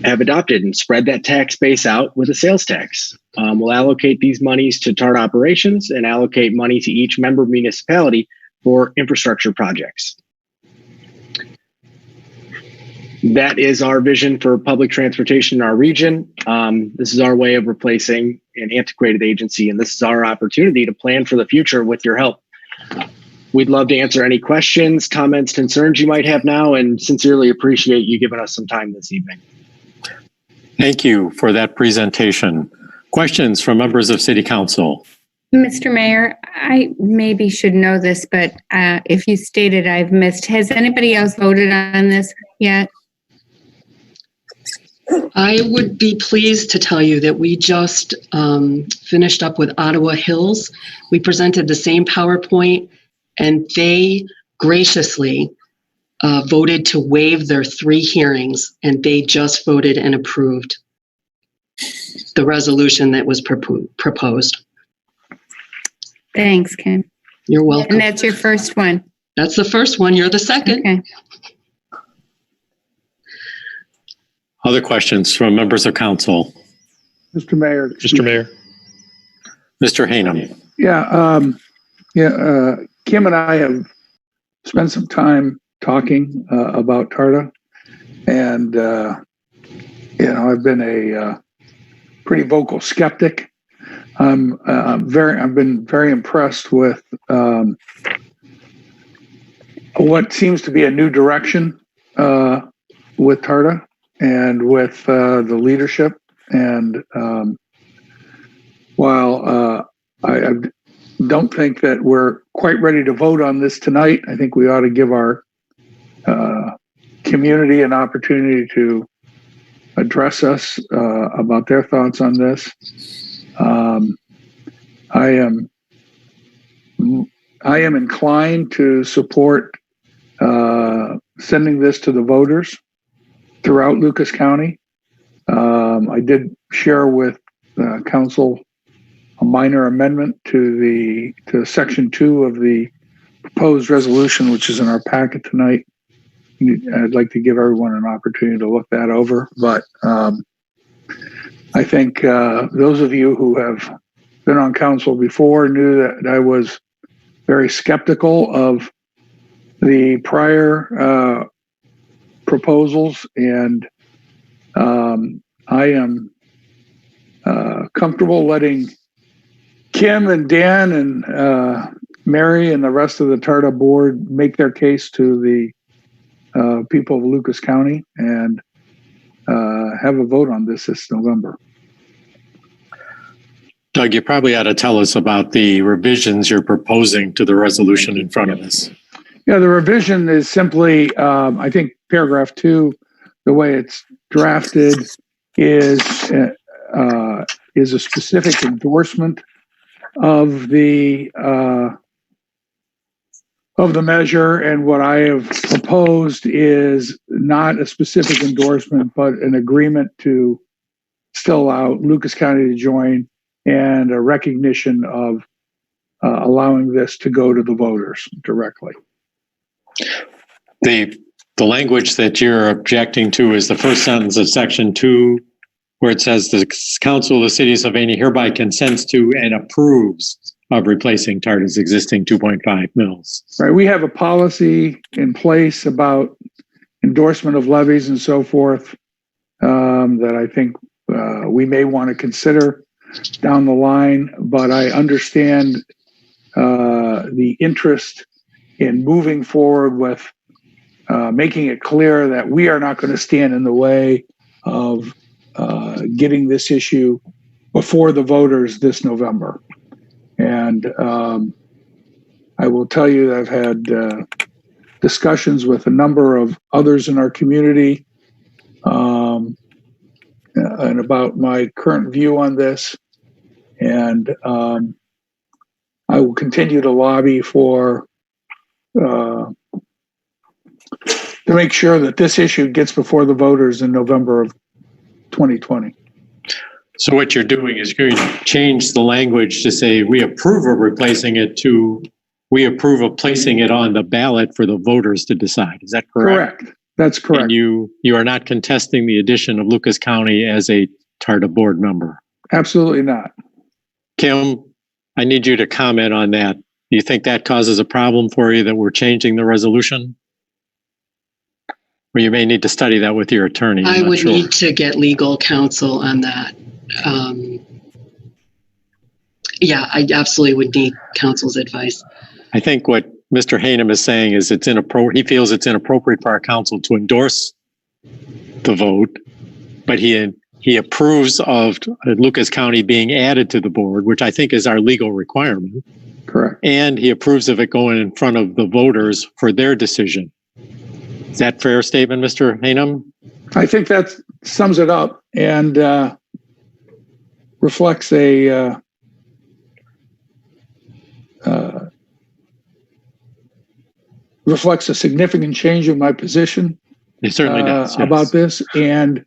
have adopted and spread that tax base out with a sales tax. We'll allocate these monies to TARDA operations and allocate money to each member municipality for infrastructure projects. That is our vision for public transportation in our region. This is our way of replacing an antiquated agency, and this is our opportunity to plan for the future with your help. We'd love to answer any questions, comments, concerns you might have now, and sincerely appreciate you giving us some time this evening. Thank you for that presentation. Questions from members of City Council? Mr. Mayor, I maybe should know this, but if you stated I've missed, has anybody else voted on this yet? I would be pleased to tell you that we just finished up with Ottawa Hills. We presented the same PowerPoint, and they graciously voted to waive their 3 hearings, and they just voted and approved the resolution that was proposed. Thanks, Kim. You're welcome. And that's your first one. That's the first one. You're the second. Okay. Other questions from members of council? Mr. Mayor. Mr. Mayor. Mr. Hanem. Kim and I have spent some time talking about TARDA, and I've been a pretty vocal skeptic. I've been very impressed with what seems to be a new direction with TARDA and with the leadership. And while I don't think that we're quite ready to vote on this tonight, I think we ought to give our community an opportunity to address us about their thoughts on this. I am inclined to support sending this to the voters throughout Lucas County. I did share with council a minor amendment to section 2 of the proposed resolution, which is in our packet tonight. I'd like to give everyone an opportunity to look that over, but I think those of you who have been on council before knew that I was very skeptical of the prior proposals, and I am comfortable letting Kim and Dan and Mary and the rest of the TARDA board make their case to the people of Lucas County and have a vote on this November. Doug, you probably ought to tell us about the revisions you're proposing to the resolution in front of us. Yeah, the revision is simply, I think paragraph 2, the way it's drafted is a specific endorsement of the measure, and what I have proposed is not a specific endorsement, but an agreement to still allow Lucas County to join, and a recognition of allowing this to go to the voters directly. The language that you're objecting to is the first sentence of section 2, where it says the council of the city of Sylvania hereby consents to and approves of replacing TARDA's existing 2.5 mills. Right. We have a policy in place about endorsement of levies and so forth that I think we may want to consider down the line, but I understand the interest in moving forward with making it clear that we are not going to stand in the way of getting this issue before the voters this November. And I will tell you that I've had discussions with a number of others in our community and about my current view on this. And I will continue to lobby for to make sure that this issue gets before the voters in November of 2020. So what you're doing is going to change the language to say we approve of replacing it to we approve of placing it on the ballot for the voters to decide. Is that correct? Correct. That's correct. And you are not contesting the addition of Lucas County as a TARDA board member? Absolutely not. Kim, I need you to comment on that. Do you think that causes a problem for you that we're changing the resolution? Or you may need to study that with your attorney. I would need to get legal counsel on that. Yeah, I absolutely would need counsel's advice. I think what Mr. Hanem is saying is it's inappropriate. He feels it's inappropriate for our council to endorse the vote, but he approves of Lucas County being added to the board, which I think is our legal requirement. Correct. And he approves of it going in front of the voters for their decision. Is that a fair statement, Mr. Hanem? I think that's sums it up and reflects a significant change in my position. It certainly does, yes. About this, and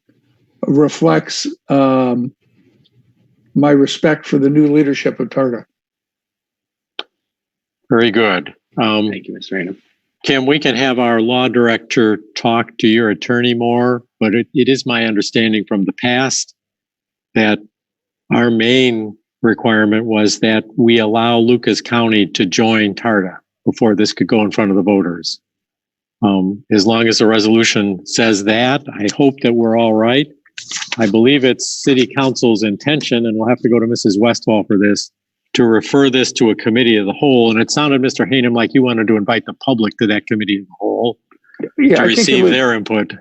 reflects my respect for the new leadership of TARDA. Very good. Thank you, Mr. Raynham. Kim, we can have our law director talk to your attorney more, but it is my understanding from the past that our main requirement was that we allow Lucas County to join TARDA before this could go in front of the voters. As long as the resolution says that, I hope that we're all right. I believe it's City Council's intention, and we'll have to go to Mrs. Westfall for this, to refer this to a committee of the whole. And it sounded, Mr. Hainham, like you wanted to invite the public to that committee of the whole to receive their input.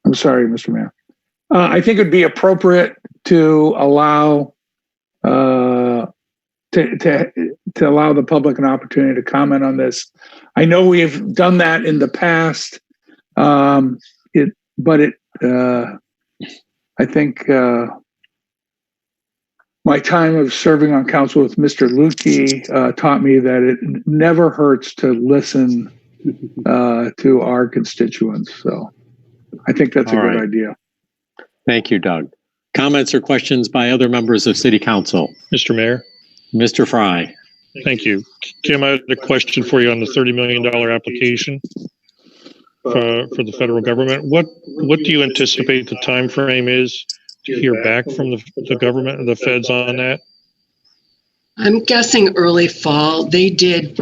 I'm sorry, Mr. Mayor. I think it'd be appropriate to allow to allow the public an opportunity to comment on this. I know we've done that in the past. I think my time of serving on council with Mr. Lukey taught me that it never hurts to listen to our constituents. So I think that's a good idea. Thank you, Doug. Comments or questions by other members of City Council? Mr. Mayor. Mr. Fry. Thank you. Kim, I had a question for you on the $30 million application for the federal government. What do you anticipate the time frame is to hear back from the government and the feds on that? I'm guessing early fall. They did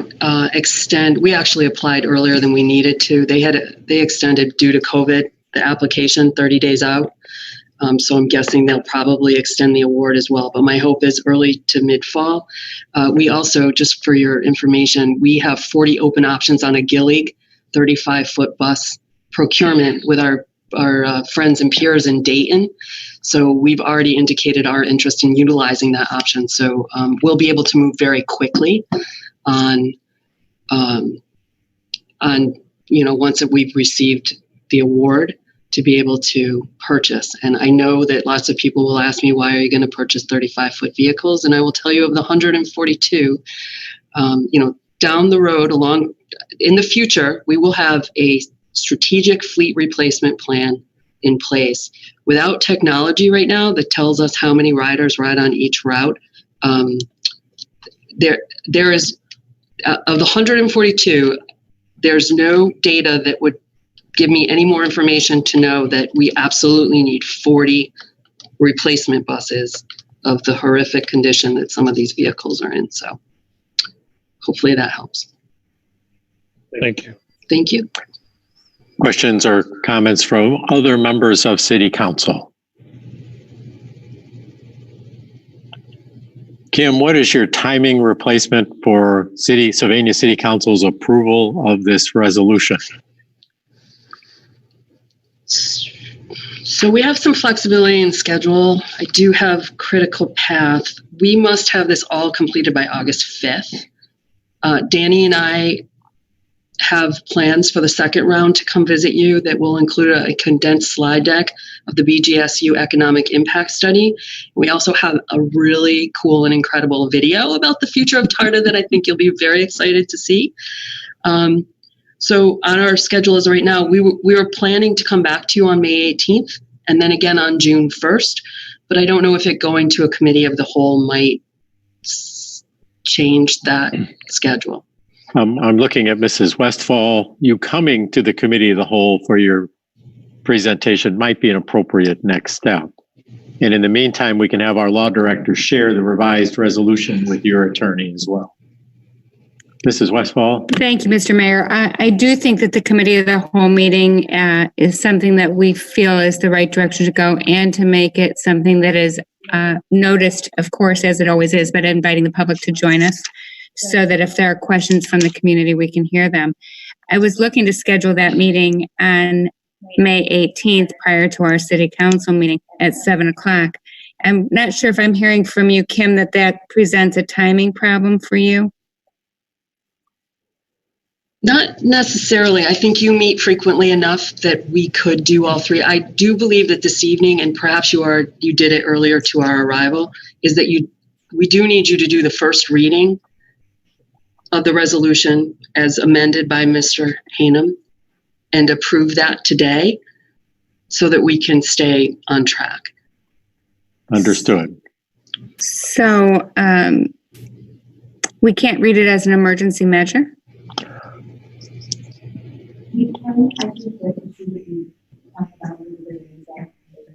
extend. We actually applied earlier than we needed to. They extended due to COVID the application 30 days out. So I'm guessing they'll probably extend the award as well. But my hope is early to mid-fall. We also, just for your information, we have 40 open options on a Gillig 35-foot bus procurement with our friends and peers in Dayton. So we've already indicated our interest in utilizing that option. So we'll be able to move very quickly on once we've received the award, to be able to purchase. And I know that lots of people will ask me, why are you going to purchase 35-foot vehicles? And I will tell you, of the 142, down the road, in the future, we will have a strategic fleet replacement plan in place. Without technology right now that tells us how many riders ride on each route, there is, of the 142, there's no data that would give me any more information to know that we absolutely need 40 replacement buses of the horrific condition that some of these vehicles are in. So hopefully that helps. Thank you. Thank you. Questions or comments from other members of City Council? Kim, what is your timing replacement for Sylvania City Council's approval of this resolution? So we have some flexibility in schedule. I do have critical path. We must have this all completed by August 5th. Danny and I have plans for the second round to come visit you that will include a condensed slide deck of the BGSU economic impact study. We also have a really cool and incredible video about the future of TARDA that I think you'll be very excited to see. So on our schedule as right now, we were planning to come back to you on May 18th and then again on June 1st, but I don't know if it going to a committee of the whole might change that schedule. I'm looking at Mrs. Westfall. You coming to the committee of the whole for your presentation might be an appropriate next step. And in the meantime, we can have our law director share the revised resolution with your attorney as well. Mrs. Westfall. Thank you, Mr. Mayor. I do think that the committee of the whole meeting is something that we feel is the right direction to go, and to make it something that is noticed, of course, as it always is, but inviting the public to join us so that if there are questions from the community, we can hear them. I was looking to schedule that meeting on May 18th prior to our city council meeting at 7 o'clock. I'm not sure if I'm hearing from you, Kim, that presents a timing problem for you. Not necessarily. I think you meet frequently enough that we could do all three. I do believe that this evening, and perhaps you did it earlier to our arrival, is that we do need you to do the first reading of the resolution as amended by Mr. Hanem and approve that today so that we can stay on track. Understood. So we can't read it as an emergency measure?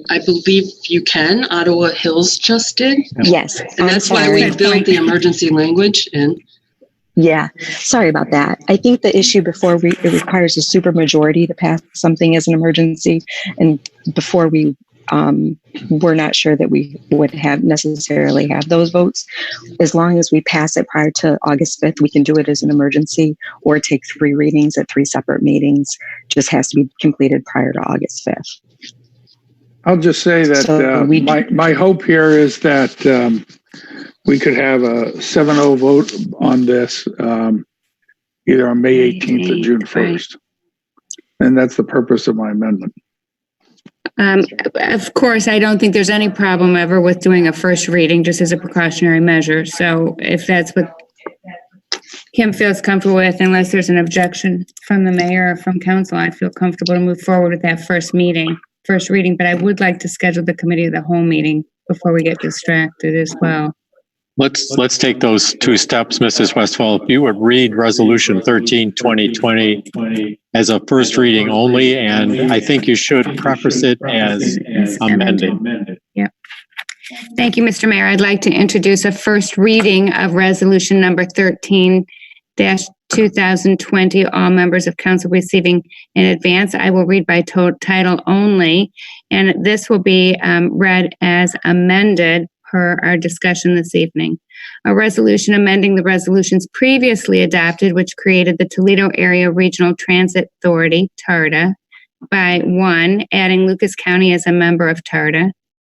I believe you can. Ottawa Hills just did. Yes. And that's why we built the emergency language in. Yeah, sorry about that. I think the issue before it requires a supermajority to pass something as an emergency, and before we're not sure that we would necessarily have those votes. As long as we pass it prior to August 5th, we can do it as an emergency or take 3 readings at 3 separate meetings. Just has to be completed prior to August 5th. I'll just say that my hope here is that we could have a 7-0 vote on this either on May 18th or June 1st. And that's the purpose of my amendment. Of course, I don't think there's any problem ever with doing a first reading just as a precautionary measure. So if that's what Kim feels comfortable with, unless there's an objection from the mayor or from council, I feel comfortable to move forward with that first reading. But I would like to schedule the committee of the whole meeting before we get distracted as well. Let's take those 2 steps, Mrs. Westfall. If you would read Resolution 13, 2020 as a first reading only, and I think you should preface it as amended. Yeah. Thank you, Mr. Mayor. I'd like to introduce a first reading of Resolution number 13-2020. All members of council receiving in advance. I will read by title only, and this will be read as amended per our discussion this evening. A resolution amending the resolutions previously adopted, which created the Toledo Area Regional Transit Authority, TARTA, by 1, adding Lucas County as a member of TARTA,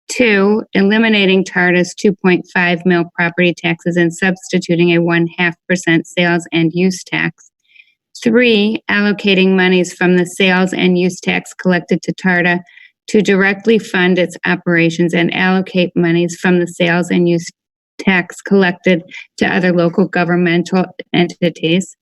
2, eliminating TARTA's 2.5 mil property taxes and substituting a 0.5% sales and use tax, 3, allocating monies from the sales and use tax collected to TARTA to directly fund its operations and allocate monies from the sales and use tax collected to other local governmental entities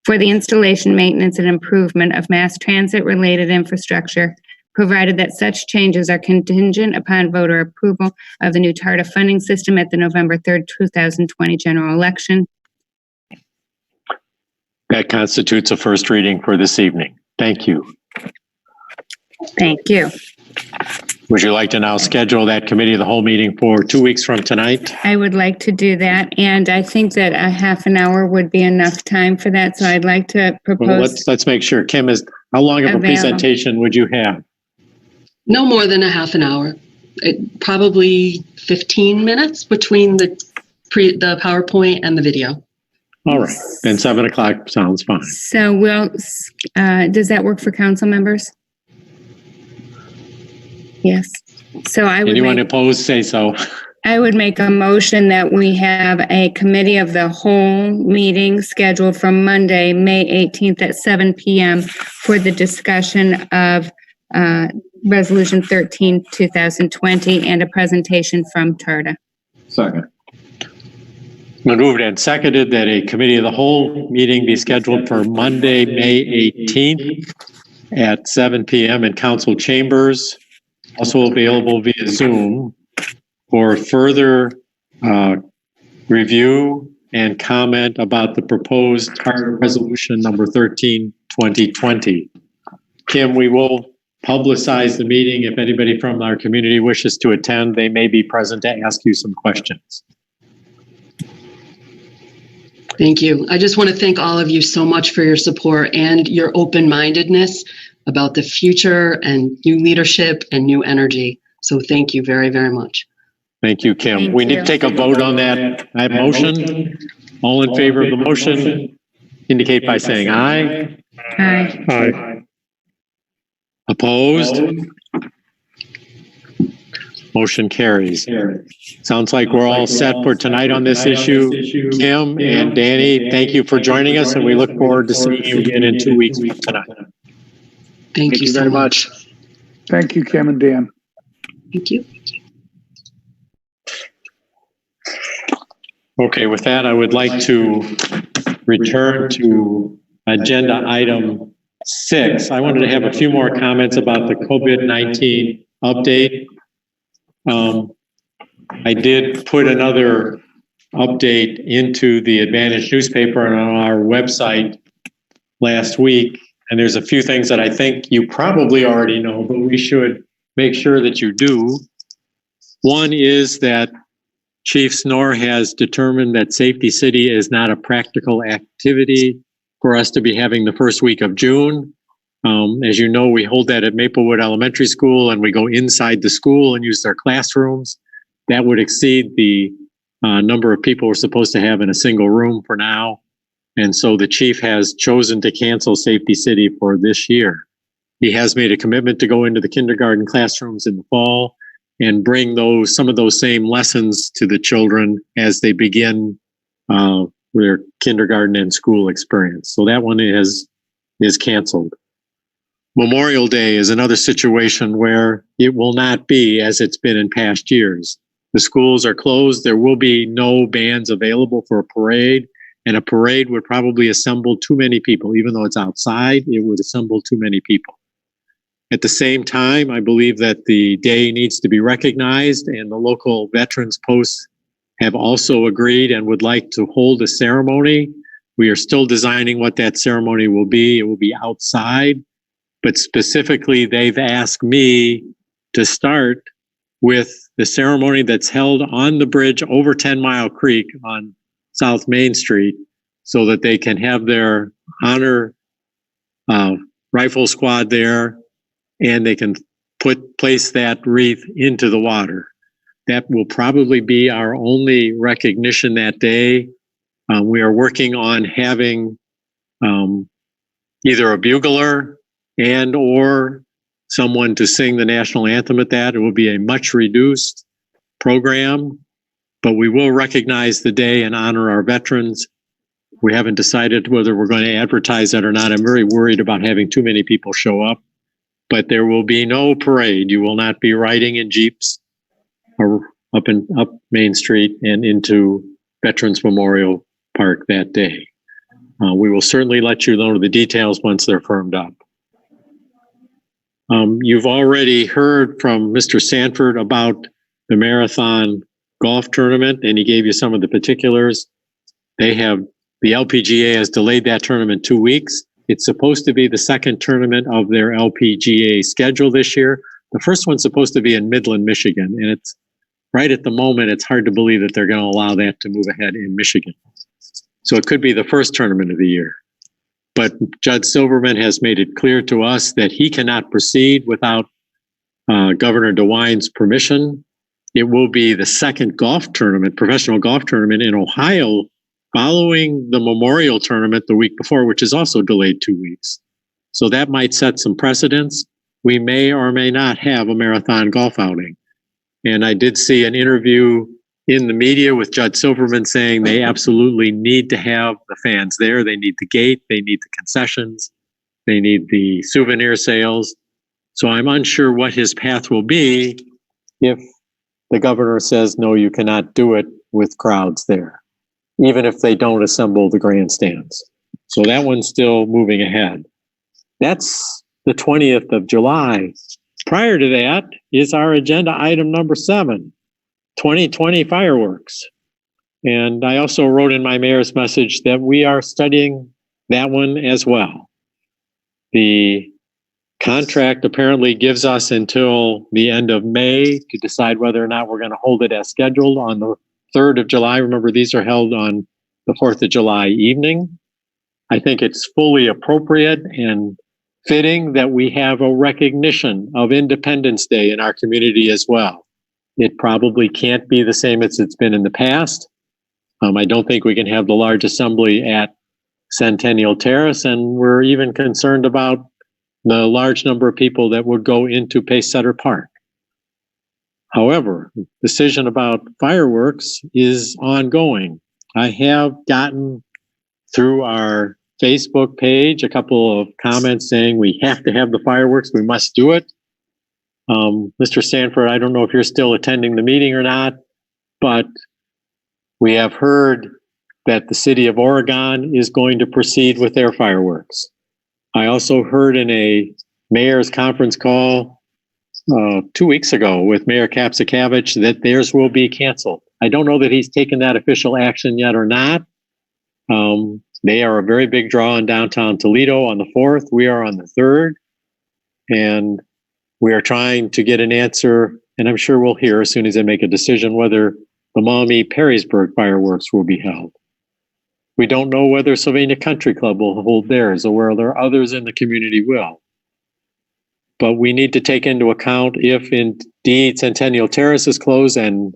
for the installation, maintenance, and improvement of mass transit-related infrastructure, provided that such changes are contingent upon voter approval of the new TARTA funding system at the November 3rd, 2020 general election. That constitutes a first reading for this evening. Thank you. Thank you. Would you like to now schedule that committee of the whole meeting for 2 weeks from tonight? I would like to do that, and I think that a half an hour would be enough time for that, so I'd like to propose... Well, let's make sure. Kim, how long of a presentation would you have? No more than a half an hour. Probably 15 minutes between the PowerPoint and the video. All right, then 7 o'clock sounds fine. So does that work for council members? Yes. So Anyone opposed, say so. I would make a motion that we have a committee of the whole meeting scheduled for Monday, May 18th at 7 p.m. for the discussion of Resolution 13, 2020 and a presentation from TARTA. Second. Moved and seconded that a committee of the whole meeting be scheduled for Monday, May 18th at 7 p.m. in council chambers, also available via Zoom, for further review and comment about the proposed TARTA resolution number 13, 2020. Kim, we will publicize the meeting. If anybody from our community wishes to attend, they may be present to ask you some questions. Thank you. I just want to thank all of you so much for your support and your open-mindedness about the future and new leadership and new energy. So thank you very, very much. Thank you, Kim. We need to take a vote on that motion. All in favor of the motion indicate by saying aye. Aye. Aye. Opposed? Motion carries. Sounds like we're all set for tonight on this issue. Kim and Danny, thank you for joining us, and we look forward to seeing you again in 2 weeks from tonight. Thank you so very much. much. Thank you, Kim and Dan. Thank you. Okay, with that, I would like to return to agenda item 6. I wanted to have a few more comments about the COVID-19 update. I did put another update into the Advantage newspaper and on our website last week. And there's a few things that I think you probably already know, but we should make sure that you do. One is that Chief Snorer has determined that Safety City is not a practical activity for us to be having the first week of June. As you know, we hold that at Maplewood Elementary School, and we go inside the school and use their classrooms. That would exceed the number of people we're supposed to have in a single room for now. And so the chief has chosen to cancel Safety City for this year. He has made a commitment to go into the kindergarten classrooms in the fall and bring some of those same lessons to the children as they begin their kindergarten and school experience. So that one is canceled. Memorial Day is another situation where it will not be as it's been in past years. The schools are closed. There will be no bands available for a parade, and a parade would probably assemble too many people. Even though it's outside, it would assemble too many people. At the same time, I believe that the day needs to be recognized, and the local veterans posts have also agreed and would like to hold a ceremony. We are still designing what that ceremony will be. It will be outside, but specifically they've asked me to start with the ceremony that's held on the bridge over 10 Mile Creek on South Main Street, so that they can have their honor rifle squad there, and they can place that wreath into the water. That will probably be our only recognition that day. We are working on having either a bugler and or someone to sing the national anthem at that. It will be a much reduced program, but we will recognize the day and honor our veterans. We haven't decided whether we're going to advertise that or not. I'm very worried about having too many people show up, but there will be no parade. You will not be riding in Jeeps or up Main Street and into Veterans Memorial Park that day. We will certainly let you know the details once they're firmed up. You've already heard from Mr. Sanford about the marathon golf tournament, and he gave you some of the particulars. The LPGA has delayed that tournament 2 weeks. It's supposed to be the second tournament of their LPGA schedule this year. The first one's supposed to be in Midland, Michigan, and it's right at the moment, it's hard to believe that they're going to allow that to move ahead in Michigan. So it could be the first tournament of the year. But Judge Silverman has made it clear to us that he cannot proceed without Governor DeWine's permission. It will be the second professional golf tournament in Ohio, following the Memorial Tournament the week before, which is also delayed 2 weeks. So that might set some precedents. We may or may not have a marathon golf outing. And I did see an interview in the media with Judge Silverman saying they absolutely need to have the fans there. They need the gate, they need the concessions, they need the souvenir sales. So I'm unsure what his path will be if the governor says, no, you cannot do it with crowds there, even if they don't assemble the grandstands. So that one's still moving ahead. That's the 20th of July. Prior to that is our agenda item number 7, 2020 fireworks. And I also wrote in my mayor's message that we are studying that one as well. The contract apparently gives us until the end of May to decide whether or not we're going to hold it as scheduled on the 3rd of July. Remember, these are held on the 4th of July evening. I think it's fully appropriate and fitting that we have a recognition of Independence Day in our community as well. It probably can't be the same as it's been in the past. I don't think we can have the large assembly at Centennial Terrace, and we're even concerned about the large number of people that would go into Pacesetter Park. However, decision about fireworks is ongoing. I have gotten through our Facebook page a couple of comments saying we have to have the fireworks, we must do it. Mr. Sanford, I don't know if you're still attending the meeting or not, but we have heard that the city of Oregon is going to proceed with their fireworks. I also heard in a mayor's conference call 2 weeks ago with Mayor Kapsakavich that theirs will be canceled. I don't know that he's taken that official action yet or not. They are a very big draw in downtown Toledo on the 4th. We are on the 3rd. And we are trying to get an answer, and I'm sure we'll hear as soon as they make a decision whether the Maumee Perrysburg fireworks will be held. We don't know whether Sylvania Country Club will hold theirs or whether others in the community will. But we need to take into account if indeed Centennial Terrace is closed, and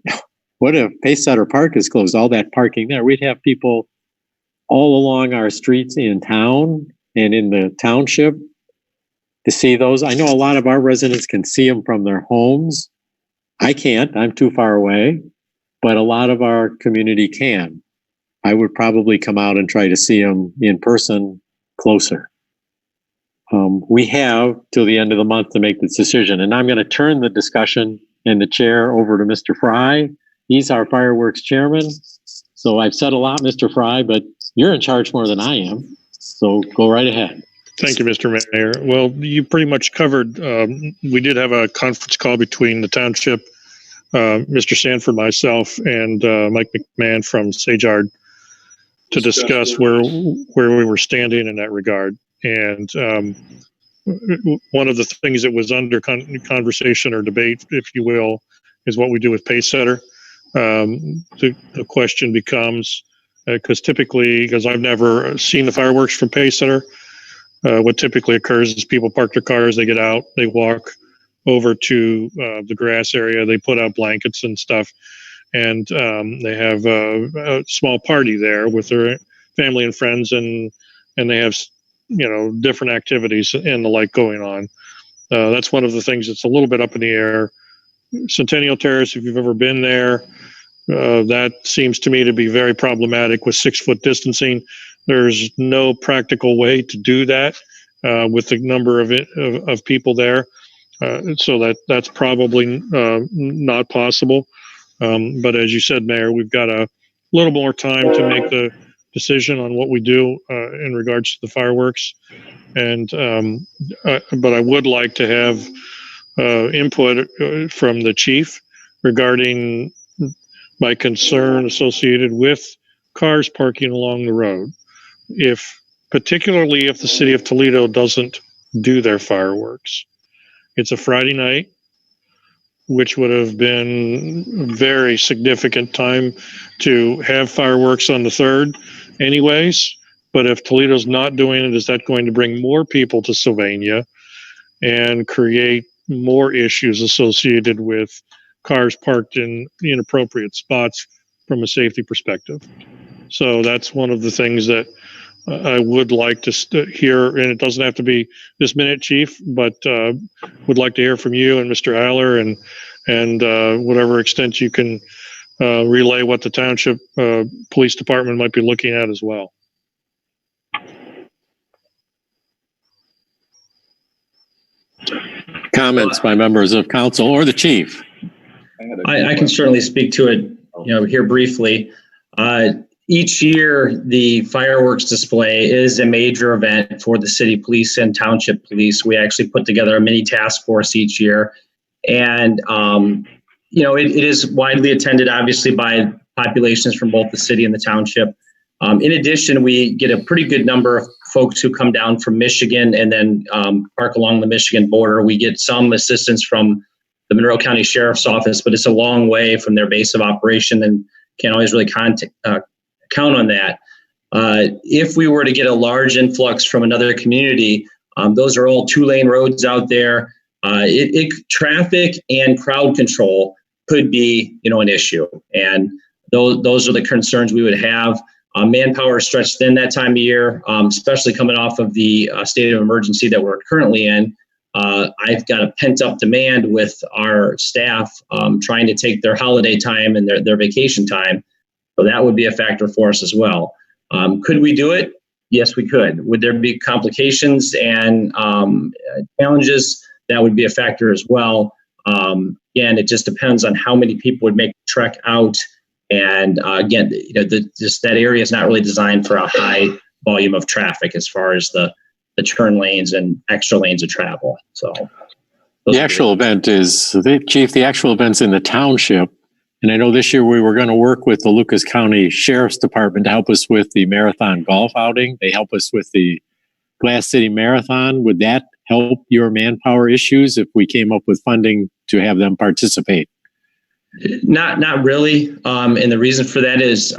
what if Pacesetter Park is closed, all that parking there. We'd have people all along our streets in town and in the township to see those. I know a lot of our residents can see them from their homes. I can't, I'm too far away, but a lot of our community can. I would probably come out and try to see them in person closer. We have till the end of the month to make this decision, and I'm going to turn the discussion and the chair over to Mr. Fry. He's our fireworks chairman. So I've said a lot, Mr. Fry, but you're in charge more than I am. So go right ahead. Thank you, Mr. Mayor. Well, you pretty much covered, we did have a conference call between the township, Mr. Sanford, myself, and Mike McMahon from Sagard to discuss where we were standing in that regard. And one of the things that was under conversation or debate, if you will, is what we do with Pacesetter. The question becomes, because typically, because I've never seen the fireworks from Pacesetter, what typically occurs is people park their cars, they get out, they walk over to the grass area, they put out blankets and stuff, and they have a small party there with their family and friends, and they have, you know, different activities and the like going on. That's one of the things that's a little bit up in the air. Centennial Terrace, if you've ever been there, that seems to me to be very problematic with 6-foot distancing. There's no practical way to do that with the number of people there. So that's probably not possible. But as you said, Mayor, we've got a little more time to make the decision on what we do in regards to the fireworks. And but I would like to have input from the chief regarding my concern associated with cars parking along the road. Particularly if the city of Toledo doesn't do their fireworks. It's a Friday night, which would have been a very significant time to have fireworks on the 3rd anyways. But if Toledo's not doing it, is that going to bring more people to Sylvania and create more issues associated with cars parked in inappropriate spots from a safety perspective? So that's one of the things that I would like to hear, and it doesn't have to be this minute, Chief, but would like to hear from you and Mr. Aller, and whatever extent you can relay what the Township Police Department might be looking at as well. Comments by members of council or the chief? I can certainly speak to it, here briefly. Each year, the fireworks display is a major event for the city police and township police. We actually put together a mini task force each year. And, it is widely attended, obviously, by populations from both the city and the township. In addition, we get a pretty good number of folks who come down from Michigan and then park along the Michigan border. We get some assistance from the Monroe County Sheriff's Office, but it's a long way from their base of operation and can't always really count on that. If we were to get a large influx from another community, those are all 2-lane roads out there. Traffic and crowd control could be, an issue. And those are the concerns we would have. Manpower is stretched thin that time of year, especially coming off of the state of emergency that we're currently in. I've got a pent up demand with our staff trying to take their holiday time and their vacation time. So that would be a factor for us as well. Could we do it? Yes, we could. Would there be complications and challenges? That would be a factor as well. Again, it just depends on how many people would make the trek out. And again, that area is not really designed for a high volume of traffic as far as the turn lanes and extra lanes of travel. So the actual event is, Chief, the actual event's in the township. And I know this year we were going to work with the Lucas County Sheriff's Department to help us with the marathon golf outing. They help us with the Glass City Marathon. Would that help your manpower issues if we came up with funding to have them participate? Not really. And the reason for that is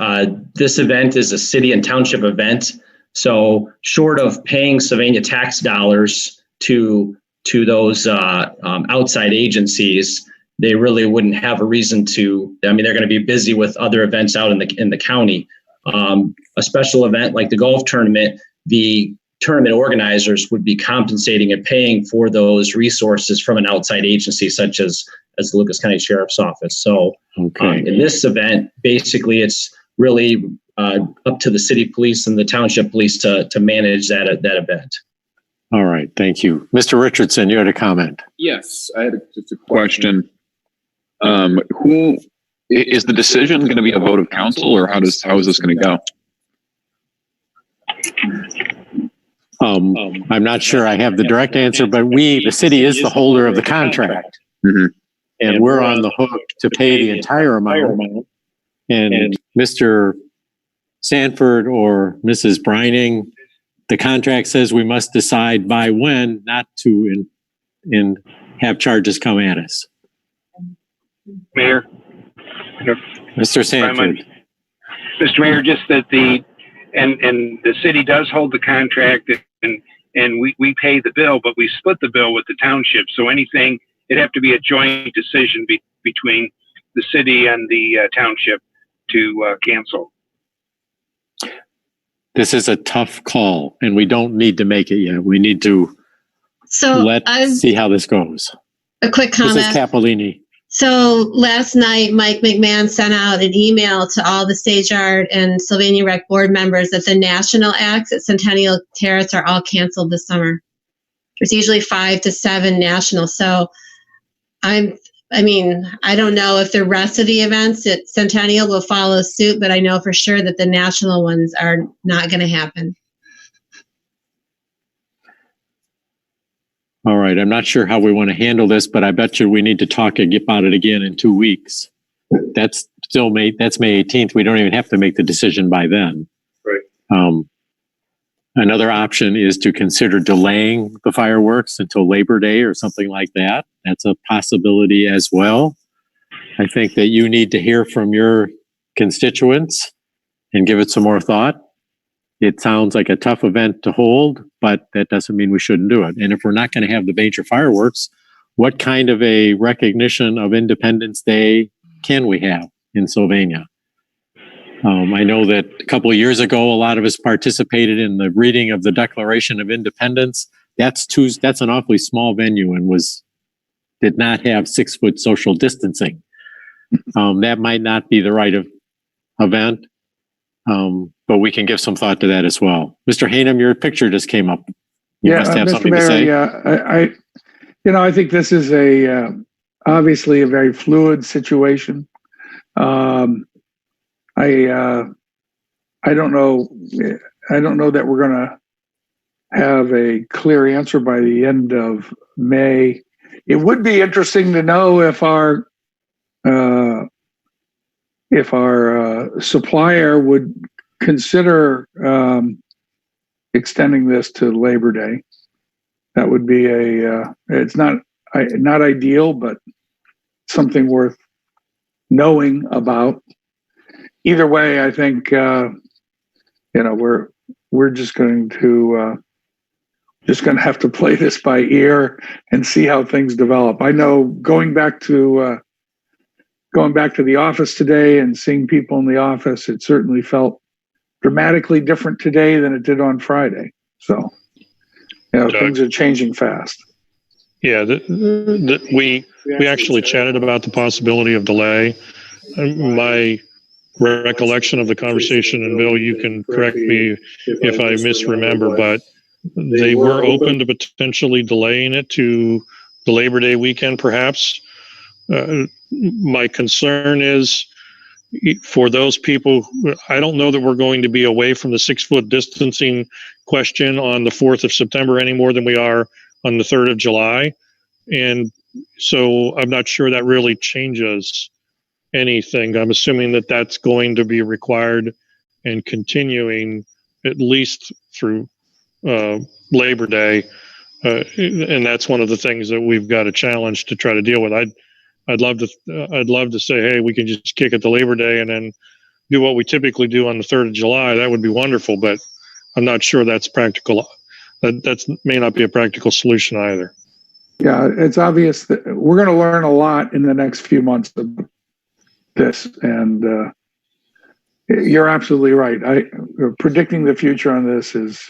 this event is a city and township event. So short of paying Sylvania tax dollars to those outside agencies, they really wouldn't have a reason to. I mean, they're going to be busy with other events out in the county. A special event like the golf tournament, the tournament organizers would be compensating and paying for those resources from an outside agency, such as the Lucas County Sheriff's Office. So in this event, basically, it's really up to the city police and the township police to manage that event. All right, thank you. Mr. Richardson, you had a comment. Yes, I had just a question. Who is the decision going to be a vote of council, or how is this going to go? I'm not sure I have the direct answer, but the city is the holder of the contract. Mm-hmm. And we're on the hook to pay the entire amount. And Mr. Sanford or Mrs. Brining, the contract says we must decide by when not to have charges come at us. Mayor. Mr. Sanford. Mr. Mayor, just that the city does hold the contract and we pay the bill, but we split the bill with the township. So anything, it'd have to be a joint decision between the city and the township to cancel. This is a tough call, and we don't need to make it yet. We need to see how this goes. A quick comment. This is Capolini. So last night, Mike McMahon sent out an email to all the Stage Yard and Sylvania Rec board members that the national acts at Centennial Terrace are all canceled this summer. There's usually 5 to 7 national. So I don't know if the rest of the events at Centennial will follow suit, but I know for sure that the national ones are not going to happen. All right. I'm not sure how we want to handle this, but I bet you we need to talk about it again in 2 weeks. That's May 18th. We don't even have to make the decision by then. Right. Another option is to consider delaying the fireworks until Labor Day or something like that. That's a possibility as well. I think that you need to hear from your constituents and give it some more thought. It sounds like a tough event to hold, but that doesn't mean we shouldn't do it. And if we're not going to have the major fireworks, what kind of a recognition of Independence Day can we have in Sylvania? I know that a couple of years ago, a lot of us participated in the reading of the Declaration of Independence. That's an awfully small venue and did not have 6-foot social distancing. That might not be the right event, but we can give some thought to that as well. Mr. Hainham, your picture just came up. You must have Mr. something Mayor, to say. Yeah, I think this is obviously a very fluid situation. I don't know that we're going to have a clear answer by the end of May. It would be interesting to know if our supplier would consider extending this to Labor Day. That would be it's not ideal, but something worth knowing about. Either way, I think we're just going to have to play this by ear and see how things develop. I know going back to the office today and seeing people in the office, it certainly felt dramatically different today than it did on Friday. So, things are changing fast. Yeah, we actually chatted about the possibility of delay. My recollection of the conversation, and Bill, you can correct me if I misremember, but they were open to potentially delaying it to the Labor Day weekend, perhaps. My concern is for those people, I don't know that we're going to be away from the 6-foot distancing question on the 4th of September any more than we are on the 3rd of July. And so I'm not sure that really changes anything. I'm assuming that that's going to be required and continuing at least through Labor Day. And that's one of the things that we've got a challenge to try to deal with. I'd love to say, hey, we can just kick it to Labor Day and then do what we typically do on the 3rd of July. That would be wonderful, but I'm not sure that's practical. That may not be a practical solution either. Yeah, it's obvious that we're going to learn a lot in the next few months of this, and you're absolutely right. Predicting the future on this is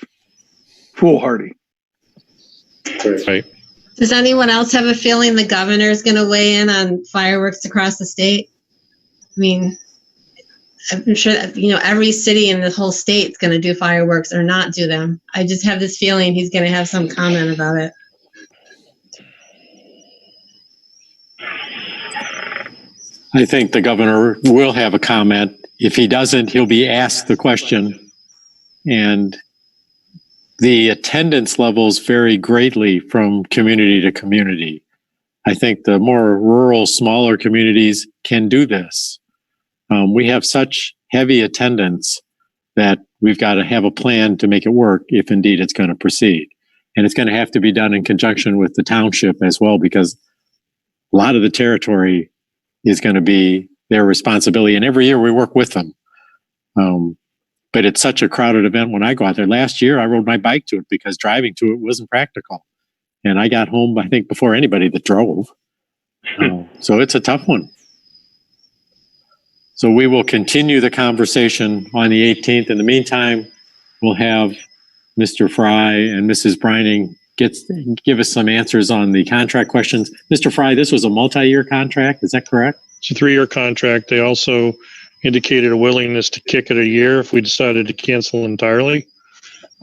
foolhardy. Right. Does anyone else have a feeling the governor is going to weigh in on fireworks across the state? I mean, I'm sure that, every city in the whole state is going to do fireworks or not do them. I just have this feeling he's going to have some comment about it. I think the governor will have a comment. If he doesn't, he'll be asked the question. And the attendance levels vary greatly from community to community. I think the more rural, smaller communities can do this. We have such heavy attendance that we've got to have a plan to make it work if indeed it's going to proceed. And it's going to have to be done in conjunction with the township as well, because a lot of the territory is going to be their responsibility. And every year we work with them. But it's such a crowded event when I go out there. Last year, I rode my bike to it because driving to it wasn't practical. And I got home, I think, before anybody that drove. So it's a tough one. So we will continue the conversation on the 18th. In the meantime, we'll have Mr. Fry and Mrs. Brining give us some answers on the contract questions. Mr. Fry, this was a multi-year contract. Is that correct? It's a 3-year contract. They also indicated a willingness to kick it a year if we decided to cancel entirely,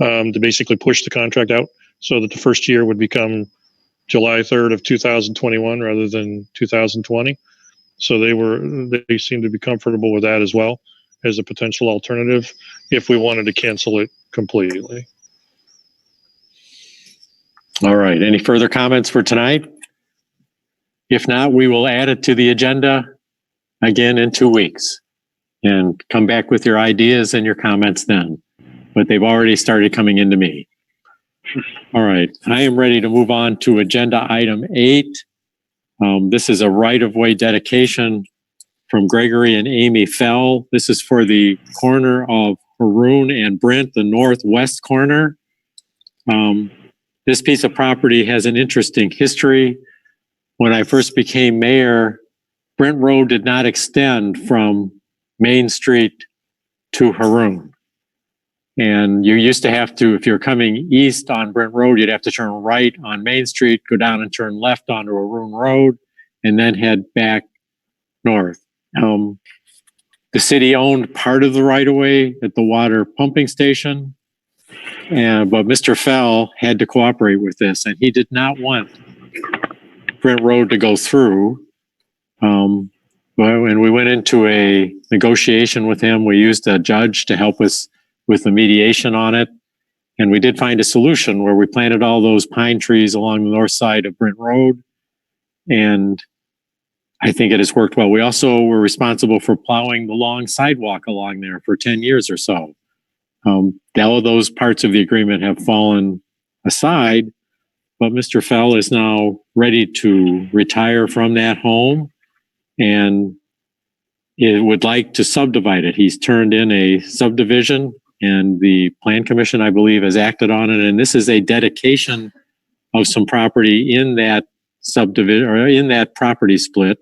to basically push the contract out so that the first year would become July 3rd of 2021 rather than 2020. So they seemed to be comfortable with that as well as a potential alternative if we wanted to cancel it completely. All right. Any further comments for tonight? If not, we will add it to the agenda again in 2 weeks and come back with your ideas and your comments then. But they've already started coming into me. All right. I am ready to move on to agenda item 8. This is a right-of-way dedication from Gregory and Amy Fell. This is for the corner of Haroon and Brent, the northwest corner. This piece of property has an interesting history. When I first became mayor, Brent Road did not extend from Main Street to Haroon. And you used to have to, if you're coming east on Brent Road, you'd have to turn right on Main Street, go down and turn left onto Haroon Road, and then head back north. The city owned part of the right-of-way at the water pumping station, but Mr. Fell had to cooperate with this, and he did not want Brent Road to go through. And we went into a negotiation with him. We used a judge to help us with the mediation on it. And we did find a solution where we planted all those pine trees along the north side of Brent Road. And I think it has worked well. We also were responsible for plowing the long sidewalk along there for 10 years or so. All of those parts of the agreement have fallen aside, but Mr. Fell is now ready to retire from that home and it would like to subdivide it. He's turned in a subdivision and the Plan Commission, I believe, has acted on it. And this is a dedication of some property in that subdivision or in that property split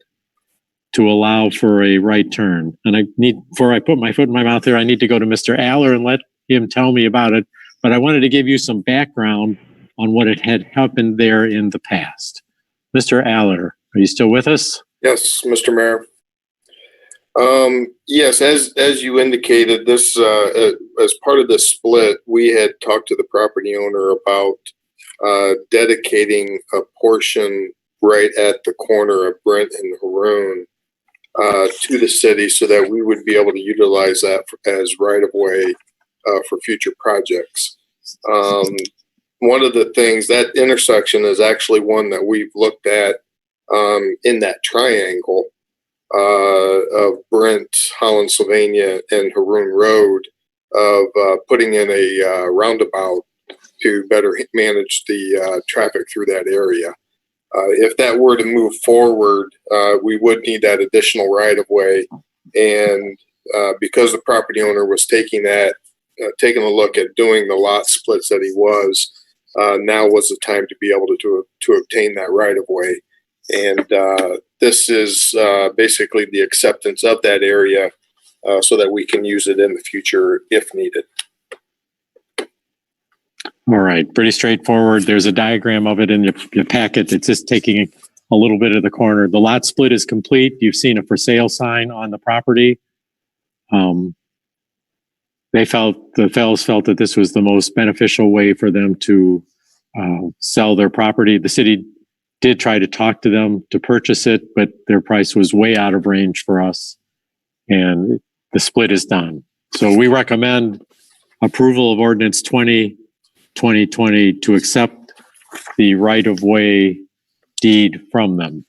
to allow for a right turn. And before I put my foot in my mouth here, I need to go to Mr. Aller and let him tell me about it. But I wanted to give you some background on what had happened there in the past. Mr. Aller, are you still with us? Yes, Mr. Mayor. Yes, as you indicated, this as part of the split, we had talked to the property owner about dedicating a portion right at the corner of Brent and Haroon to the city, so that we would be able to utilize that as right of way for future projects. One of the things, that intersection is actually one that we've looked at in that triangle of Brent, Holland, Sylvania, and Haroon Road, of putting in a roundabout to better manage the traffic through that area. If that were to move forward, we would need that additional right of way, and because the property owner was taking a look at doing the lot splits that he was, now was the time to be able to obtain that right of way. And this is basically the acceptance of that area so that we can use it in the future if needed. All right, pretty straightforward. There's a diagram of it in your packet. It's just taking a little bit of the corner. The lot split is complete. You've seen a for sale sign on the property. The fellows felt that this was the most beneficial way for them to sell their property. The city did try to talk to them to purchase it, but their price was way out of range for us, and the split is done. So we recommend approval of ordinance 2020 to accept the right-of-way deed from them.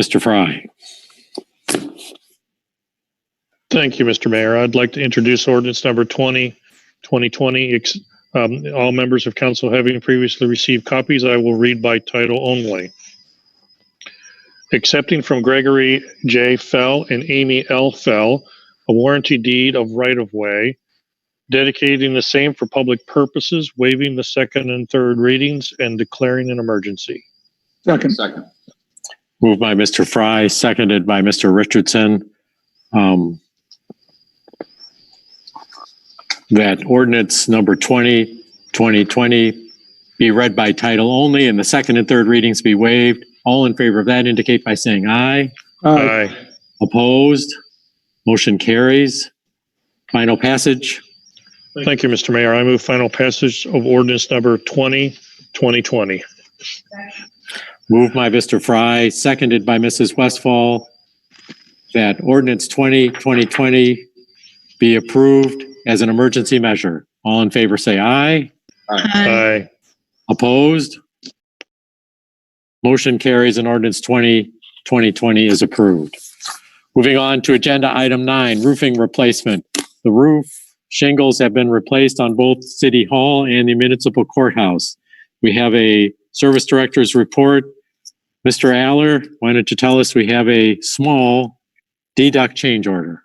Mr. Fry. Thank you, Mr. Mayor. I'd like to introduce ordinance number 2020. All members of council having previously received copies, I will read by title only. Accepting from Gregory J. Fell and Amy L. Fell a warranty deed of right-of-way, dedicating the same for public purposes, waiving the second and third readings, and declaring an emergency. Second. Moved by Mr. Fry, seconded by Mr. Richardson. That ordinance number 2020 be read by title only, and the second and third readings be waived. All in favor of that indicate by saying aye. Aye. Opposed? Motion carries. Final passage. Thank you, Mr. Mayor. I move final passage of ordinance number 2020. Moved by Mr. Fry, seconded by Mrs. Westfall, that ordinance 2020 be approved as an emergency measure. All in favor say aye. Aye. Opposed? Motion carries and ordinance 2020 is approved. Moving on to agenda item 9, roofing replacement. The roof shingles have been replaced on both City Hall and the Municipal Courthouse. We have a service director's report. Mr. Aller, why don't you tell us we have a small deduct change order?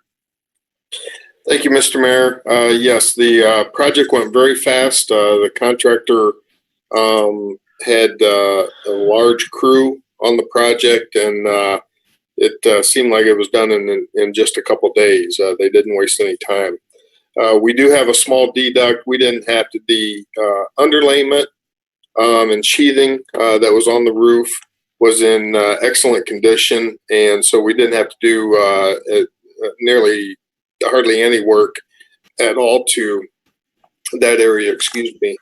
Thank you, Mr. Mayor. Yes, the project went very fast. The contractor had a large crew on the project, and it seemed like it was done in just a couple days. They didn't waste any time. We do have a small deduct. We didn't have to the underlayment and sheathing that was on the roof was in excellent condition, and so we didn't have to do hardly any work at all to that area, excuse me.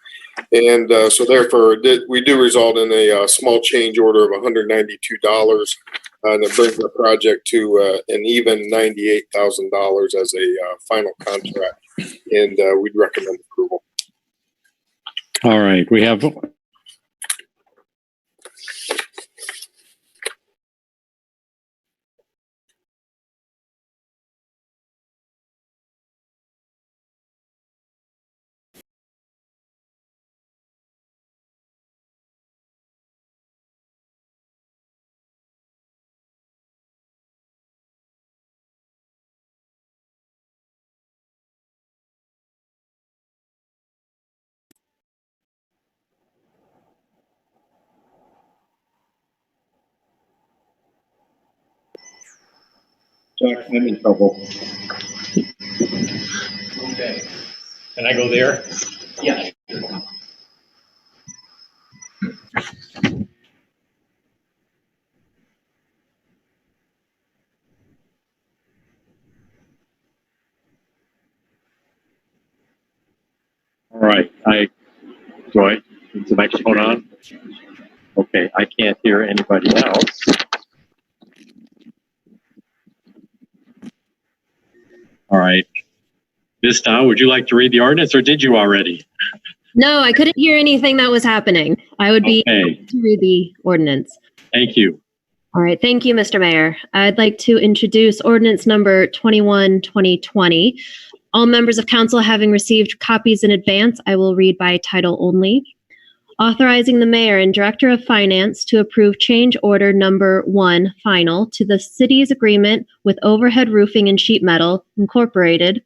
And so therefore we do result in a small change order of $192, and it brings the project to an even $98,000 as a final contract, and we'd recommend approval. All right, we have Jack, I'm in trouble. Okay. Can I go there? Yeah. All right. Joy, is the microphone on? Okay, I can't hear anybody else. All right. Ms. Dow, would you like to read the ordinance, or did you already? No, I couldn't hear anything that was happening. I would be happy to read the ordinance. Thank you. All right. Thank you, Mr. Mayor. I'd like to introduce ordinance number 21-2020. All members of council having received copies in advance, I will read by title only. Authorizing the mayor and director of finance to approve change order number 1 final to the city's agreement with Overhead Roofing and Sheet Metal Incorporated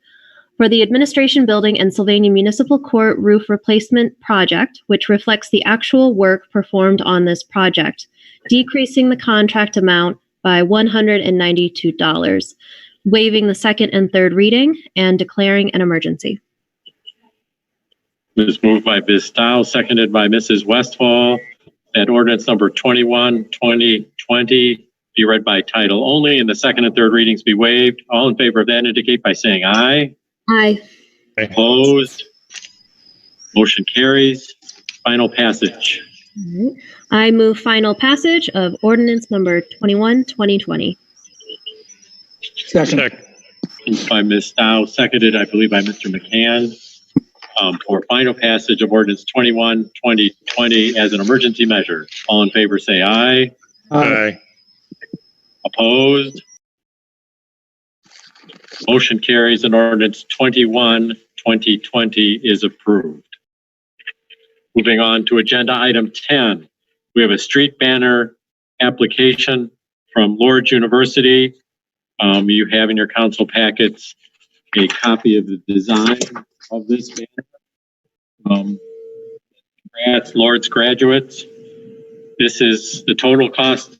for the Administration Building and Sylvania Municipal Court roof replacement project, which reflects the actual work performed on this project, decreasing the contract amount by $192, waiving the second and third reading, and declaring an emergency. It was moved by Ms. Dow, seconded by Mrs. Westfall, that ordinance number 21-2020 be read by title only and the second and third readings be waived. All in favor of that indicate by saying aye. Aye. Opposed? Motion carries. Final passage. All right. I move final passage of ordinance number 21-2020. Second. Moved by Ms. Dow, seconded, I believe, by Mr. McCann, for final passage of ordinance 21-2020 as an emergency measure. All in favor say aye. Aye. Opposed? Motion carries and ordinance 21-2020 is approved. Moving on to agenda item 10. We have a street banner application from Lourdes University. You have in your council packets a copy of the design of this banner. Congrats, Lourdes graduates. This is the total cost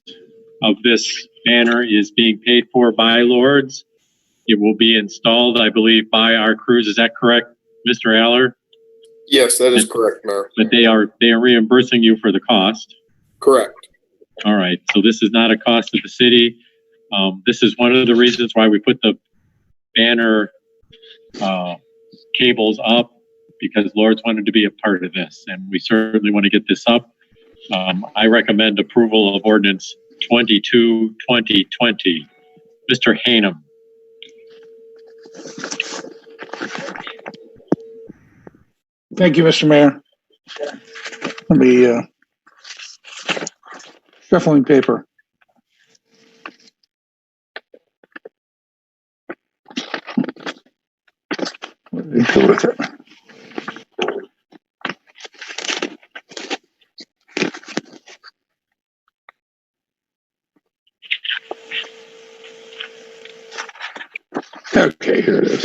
of this banner is being paid for by Lourdes. It will be installed, I believe, by our crews. Is that correct, Mr. Aller? Yes, that is correct, Mayor. But they are reimbursing you for the cost. Correct. All right. So this is not a cost to the city. This is one of the reasons why we put the banner cables up, because Lourdes wanted to be a part of this, and we certainly want to get this up. I recommend approval of ordinance 22-2020. Mr. Hanem. Thank you, Mr. Mayor. Let me shuffling paper. What did he do with it? Okay, here it is.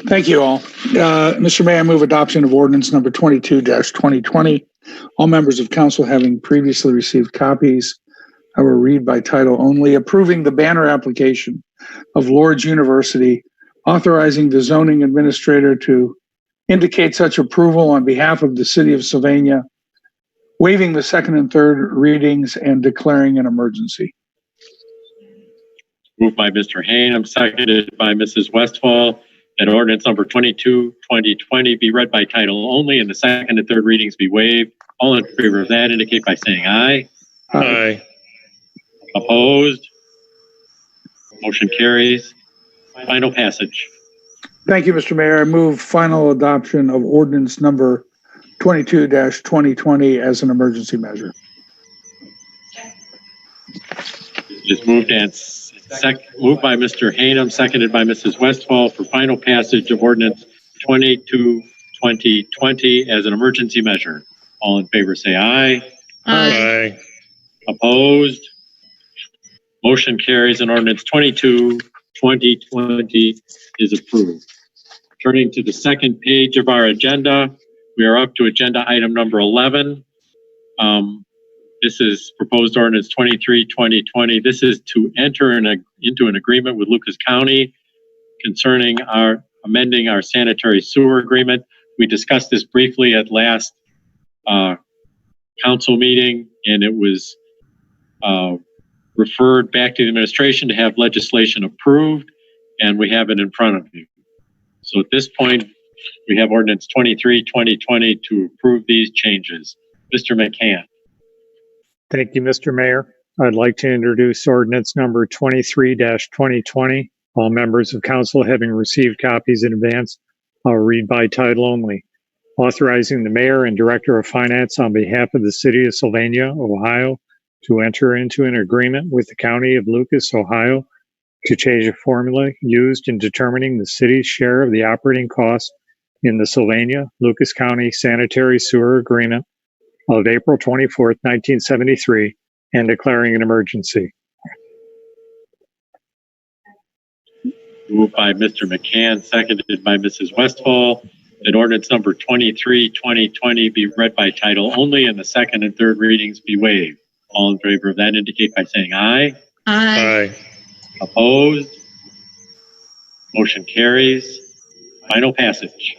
Thank you all. Mr. Mayor, I move adoption of ordinance number 22-2020. All members of council having previously received copies, I will read by title only, approving the banner application of Lourdes University, authorizing the zoning administrator to indicate such approval on behalf of the city of Sylvania, waiving the second and third readings and declaring an emergency. Moved by Mr. Hanem, seconded by Mrs. Westfall, that ordinance number 22-2020 be read by title only and the second and third readings be waived. All in favor of that indicate by saying aye. Aye. Opposed? Motion carries. Final passage. Thank you, Mr. Mayor. I move final adoption of ordinance number 22-2020 as an emergency measure. Is moved and moved by Mr. Hanem, seconded by Mrs. Westfall for final passage of ordinance 22-2020 as an emergency measure. All in favor say aye. Aye. Opposed? Motion carries and ordinance 22-2020 is approved. Turning to the second page of our agenda, we are up to agenda item number 11. This is proposed ordinance 23-2020. This is to enter into an agreement with Lucas County concerning amending our sanitary sewer agreement. We discussed this briefly at last council meeting, and it was referred back to the administration to have legislation approved, and we have it in front of you. So at this point, we have ordinance 23-2020 to approve these changes. Mr. McCann. Thank you, Mr. Mayor. I'd like to introduce ordinance number 23-2020. All members of council having received copies in advance, I'll read by title only. Authorizing the mayor and director of finance on behalf of the city of Sylvania, Ohio, to enter into an agreement with the county of Lucas, Ohio, to change a formula used in determining the city's share of the operating costs in the Sylvania, Lucas County Sanitary Sewer Agreement of April 24th, 1973, and declaring an emergency. Moved by Mr. McCann, seconded by Mrs. Westfall, that ordinance number 23-2020 be read by title only and the second and third readings be waived. All in favor of that indicate by saying aye. Aye. Opposed? Motion carries. Final passage.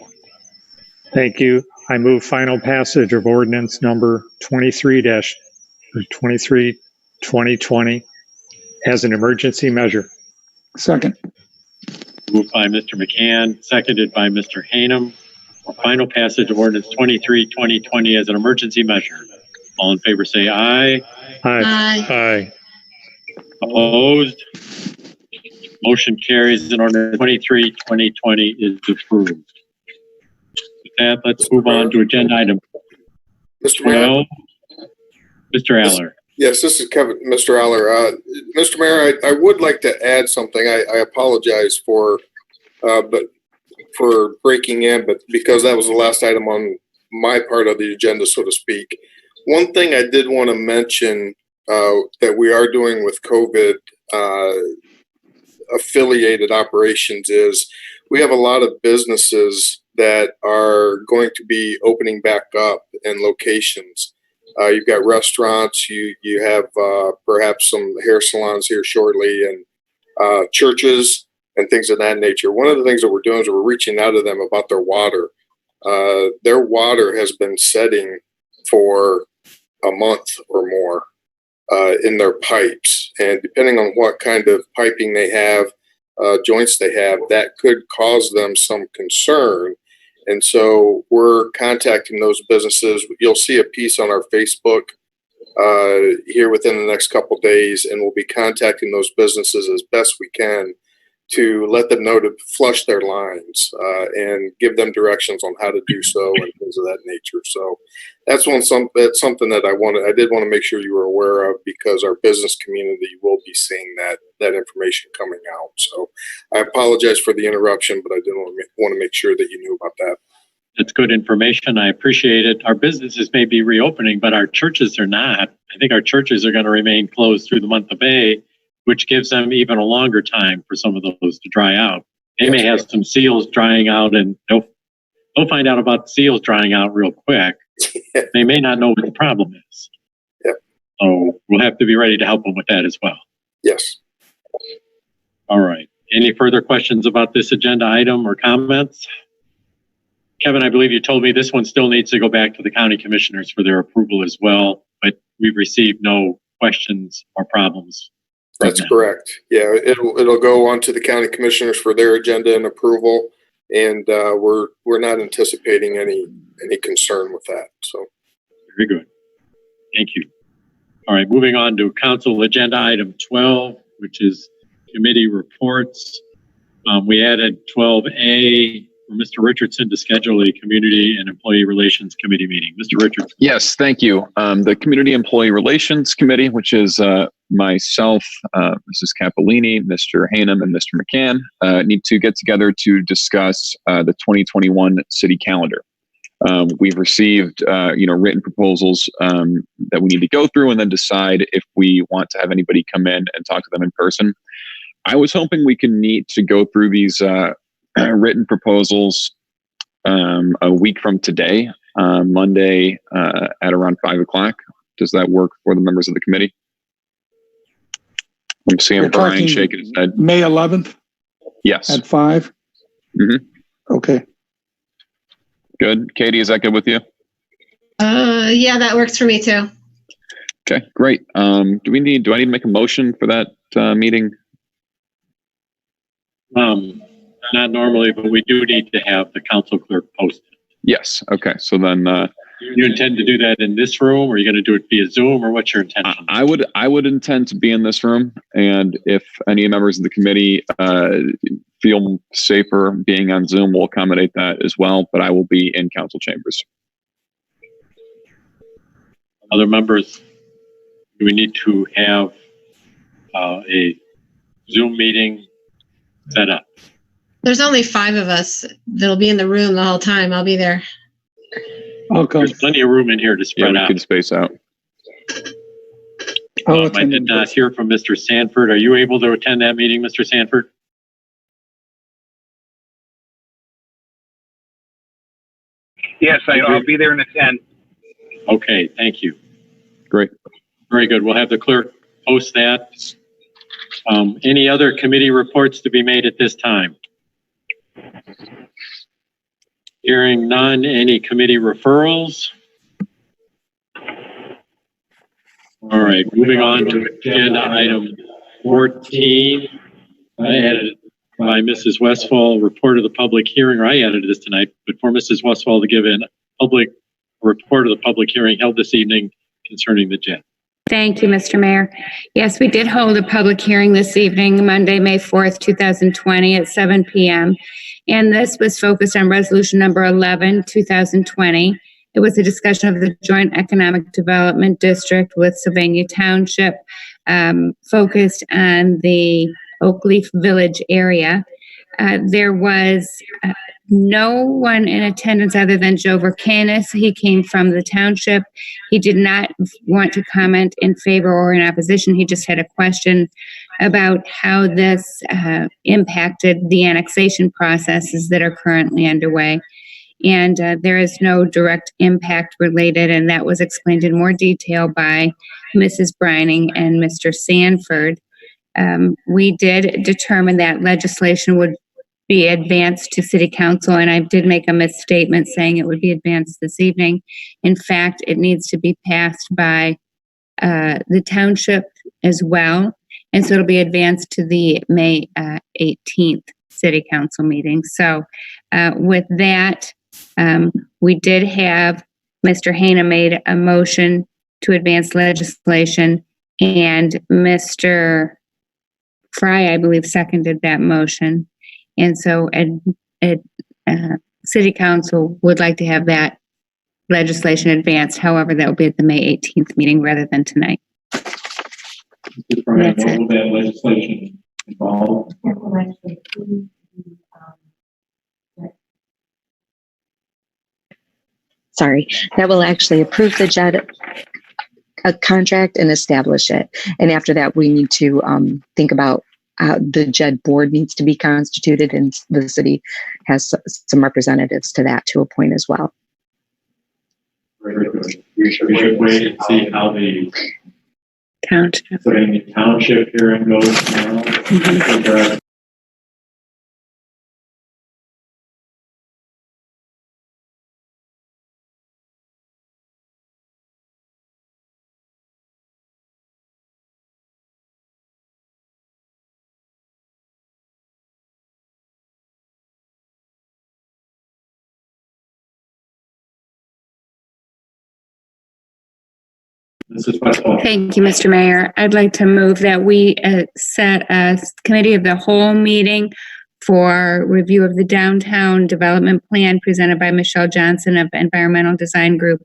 Thank you. I move final passage of ordinance number 23-2020 as an emergency measure. Second. Moved by Mr. McCann, seconded by Mr. Hanem. Final passage of ordinance 23-2020 as an emergency measure. All in favor say aye. Aye. Aye. Opposed? Motion carries and ordinance 23-2020 is approved. With that, let's move on to agenda item Mr. Mayor. 12. Mr. Aller. Yes, this is Kevin, Mr. Aller. Mr. Mayor, I would like to add something. I apologize for breaking in, but because that was the last item on my part of the agenda, so to speak. One thing I did want to mention that we are doing with COVID affiliated operations is we have a lot of businesses that are going to be opening back up in locations. You've got restaurants, you have perhaps some hair salons here shortly, and churches and things of that nature. One of the things that we're doing is we're reaching out to them about their water. Their water has been setting for a month or more in their pipes. And depending on what kind of piping they have, joints they have, that could cause them some concern. And so we're contacting those businesses. You'll see a piece on our Facebook here within the next couple of days, and we'll be contacting those businesses as best we can to let them know to flush their lines and give them directions on how to do so and things of that nature. So that's something that I did want to make sure you were aware of, because our business community will be seeing that information coming out. So I apologize for the interruption, but I did want to make sure that you knew about that. That's good information. I appreciate it. Our businesses may be reopening, but our churches are not. I think our churches are going to remain closed through the month of May, which gives them even a longer time for some of those to dry out. They may have some seals drying out, and they'll find out about the seals drying out real quick. They may not know what the problem is. Yep. So we'll have to be ready to help them with that as well. Yes. All right. Any further questions about this agenda item or comments? Kevin, I believe you told me this one still needs to go back to the county commissioners for their approval as well, but we've received no questions or problems. That's correct. Yeah, it'll go on to the county commissioners for their agenda and approval, and we're not anticipating any concern with that. So very good. Thank you. All right, moving on to council agenda item 12, which is committee reports. We added 12A for Mr. Richardson to schedule a Community and Employee Relations Committee meeting. Mr. Richardson. Yes, thank you. The Community Employee Relations Committee, which is myself, Mrs. Capolini, Mr. Hanem, and Mr. McCann, need to get together to discuss the 2021 city calendar. We've received, written proposals that we need to go through and then decide if we want to have anybody come in and talk to them in person. I was hoping we can meet to go through these written proposals a week from today, Monday at around 5 o'clock. Does that work for the members of the committee? I'm seeing Brian shaking his head. May 11th? Yes. At 5? Mm-hmm. Okay. Good. Katie, is that good with you? Yeah, that works for me too. Okay, great. Do I need to make a motion for that meeting? Not normally, but we do need to have the council clerk post it. Yes. Okay. So then, You intend to do that in this room, or are you going to do it via Zoom, or what's your intention? I would intend to be in this room, and if any members of the committee feel safer being on Zoom, we'll accommodate that as well. But I will be in council chambers. Other members, do we need to have a Zoom meeting set up? There's only 5 of us that'll be in the room the whole time. I'll be there. I'll come. There's plenty of room in here to spread We out. can space out. I did not hear from Mr. Sanford. Are you able to attend that meeting, Mr. Sanford? Yes, I'll be there in attend. Okay, thank you. Great. Very good. We'll have the clerk post that. Any other committee reports to be made at this time? Hearing none. Any committee referrals? All right, moving on to agenda item 14. I added by Mrs. Westfall, report of the public hearing, or I added this tonight, but for Mrs. Westfall to give a report of the public hearing held this evening concerning the JED. Thank you, Mr. Mayor. Yes, we did hold a public hearing this evening, Monday, May 4th, 2020 at 7 p.m. And this was focused on resolution number 11, 2020. It was a discussion of the Joint Economic Development District with Sylvania Township, focused on the Oakleaf Village area. There was no one in attendance other than Joe Vercanis. He came from the township. He did not want to comment in favor or in opposition. He just had a question about how this impacted the annexation processes that are currently underway. And there is no direct impact related, and that was explained in more detail by Mrs. Brining and Mr. Sanford. We did determine that legislation would be advanced to City Council, and I did make a misstatement saying it would be advanced this evening. In fact, it needs to be passed by the township as well, and so it'll be advanced to the May 18th City Council meeting. So with that, we did have Mr. Hana made a motion to advance legislation, and Mr. Fry, I believe, seconded that motion. And so City Council would like to have that legislation advanced. However, that will be at the May 18th meeting rather than tonight. That's it. That legislation involved? Sorry, that will actually approve the JED contract and establish it. And after that, we need to think about the JED board needs to be constituted, and the city has some representatives to that to appoint as well. We should wait and see how the township hearing goes now. Mm-hmm. Thank you, Mr. Mayor. I'd like to move that we set a committee of the whole meeting for review of the downtown development plan presented by Michelle Johnson of Environmental Design Group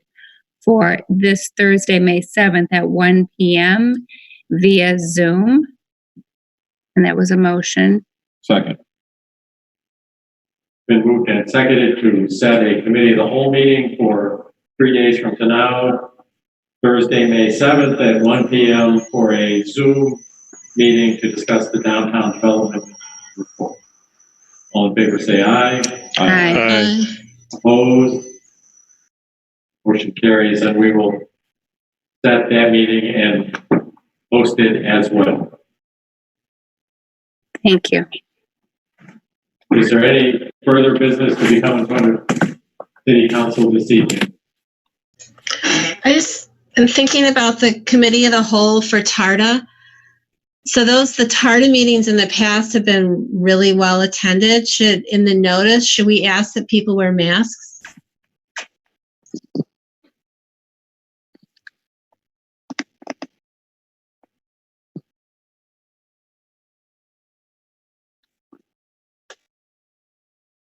for this Thursday, May 7th at 1 p.m. via Zoom. And that was a motion. Second. Been moved and seconded to set a committee of the whole meeting for 3 days from now, Thursday, May 7th at 1 p.m. for a Zoom meeting to discuss the downtown development report. All in favor say aye. Aye. Opposed? Motion carries, and we will set that meeting and post it as well. Thank you. Is there any further business to be come in front of City Council this evening? I just am thinking about the committee of the whole for TARDA. So the TARDA meetings in the past have been really well attended. In the notice, should we ask that people wear masks?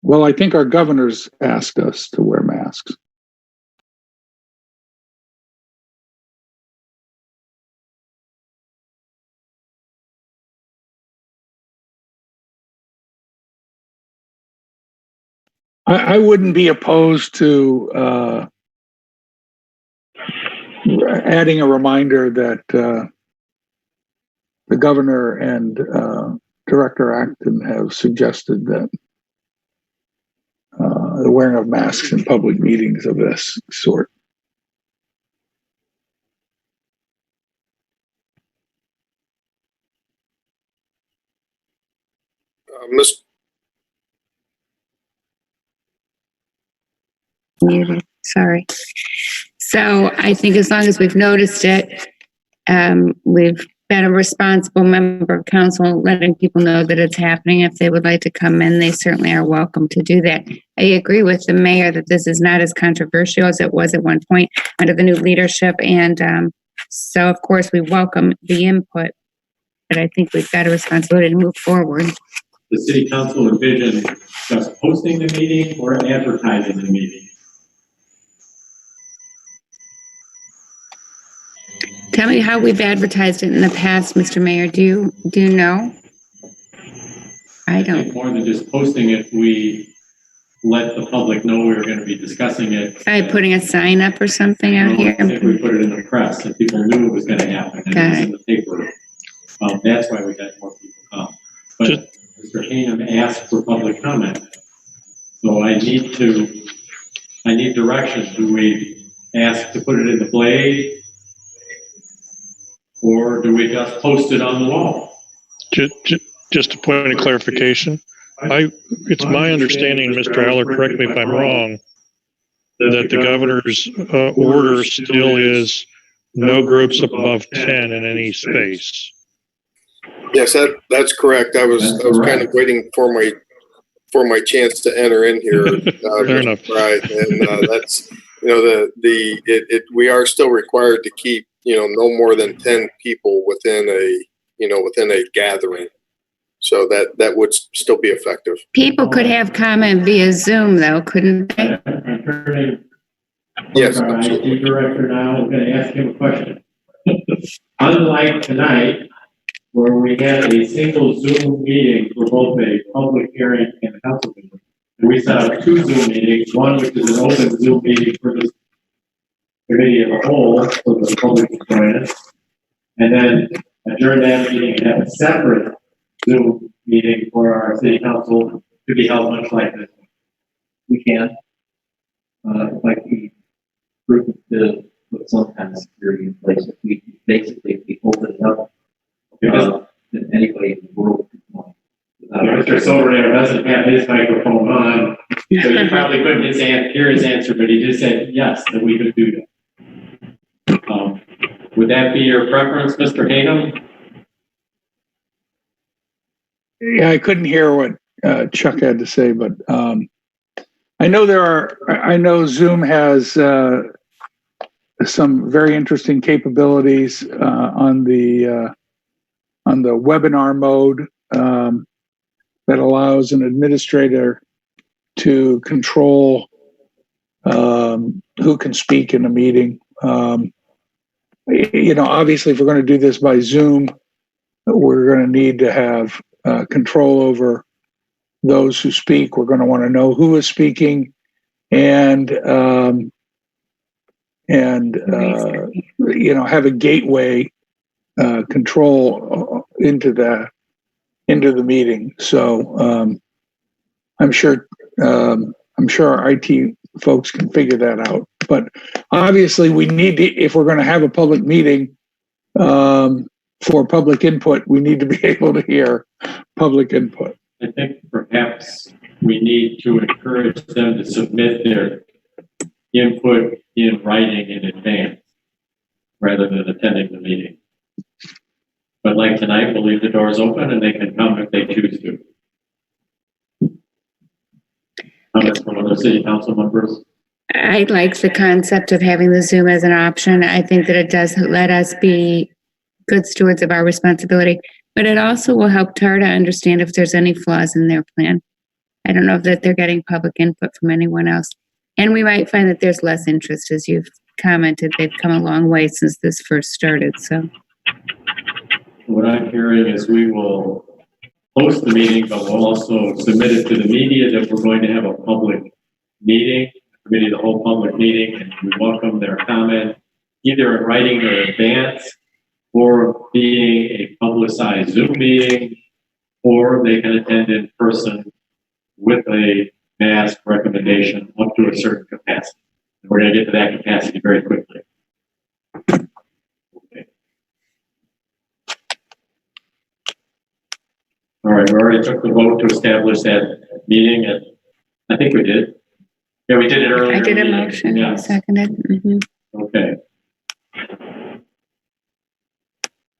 Well, I think our governors asked us to wear masks. I wouldn't be opposed to adding a reminder that the governor and Director Acton have suggested that the wearing of masks in public meetings of this sort. Muted. Sorry. So I think as long as we've noticed it, we've been a responsible member of council, letting people know that it's happening. If they would like to come in, they certainly are welcome to do that. I agree with the mayor that this is not as controversial as it was at one point under the new leadership. And so, of course, we welcome the input, but I think we've got a responsibility to move forward. The City Council envision just posting the meeting or advertising the meeting? Tell me how we've advertised it in the past, Mr. Mayor. Do you know? I don't. More than just posting it, we let the public know we were going to be discussing it. By putting a sign up or something out here? I think we put it in the press so people knew it was going to happen. And it was in the paper. That's why we got more people come. But Mr. Hingham asked for public comment. So I need direction. Do we ask to put it in the Blade? Or do we just post it on the wall? Just a point of clarification. It's my understanding, Mr. Aller, correct me if I'm wrong, that the governor's order still is no groups above 10 in any space. Yes, that's correct. I was kind of waiting for my chance to enter in here. Fair enough. Right, and that's we are still required to keep no more than 10 people within a gathering. So that would still be effective. People could have comment via Zoom, though, couldn't they? Yes, our IT director now is going to ask him a question. Unlike tonight, where we had a single Zoom meeting for both a public hearing and a council meeting, we set up two Zoom meetings, one which is an open Zoom meeting for the committee as a whole, so the public can join us, and then adjourn that meeting and have a separate Zoom meeting for our city council to be held much like this. We can. Like we group to put some kind of security in place. If we open it up, then anybody in the world can join. Mr. Sylvania doesn't have his microphone on, so you probably couldn't hear his answer, but he just said yes, that we could do that. Would that be your preference, Mr. Hingham? Yeah, I couldn't hear what Chuck had to say, but I know Zoom has some very interesting capabilities on the webinar mode that allows an administrator to control who can speak in a meeting. Obviously, if we're going to do this by Zoom, we're going to need to have control over those who speak. We're going to want to know who is speaking and have a gateway control into the meeting. So I'm sure our IT folks can figure that out. But obviously, we need to, if we're going to have a public meeting for public input, we need to be able to hear public input. I think perhaps we need to encourage them to submit their input in writing in advance rather than attending the meeting. But like tonight, we'll leave the doors open and they can come if they choose to. Comments from other city council members? I like the concept of having the Zoom as an option. I think that it does let us be good stewards of our responsibility, but it also will help TARDA understand if there's any flaws in their plan. I don't know that they're getting public input from anyone else. And we might find that there's less interest, as you've commented. They've come a long way since this first started, so. What I'm hearing is we will host the meeting, but we'll also submit it to the media that we're going to have a public meeting, committee of the whole public meeting, and we welcome their comment, either in writing or in advance, or being a publicized Zoom meeting, or they can attend in person with a mask recommendation up to a certain capacity. And we're going to get to that capacity very quickly. Okay. All right, we already took the vote to establish that meeting, and I think we did. Yeah, we did it earlier. I did a motion, Yes. seconded. Okay.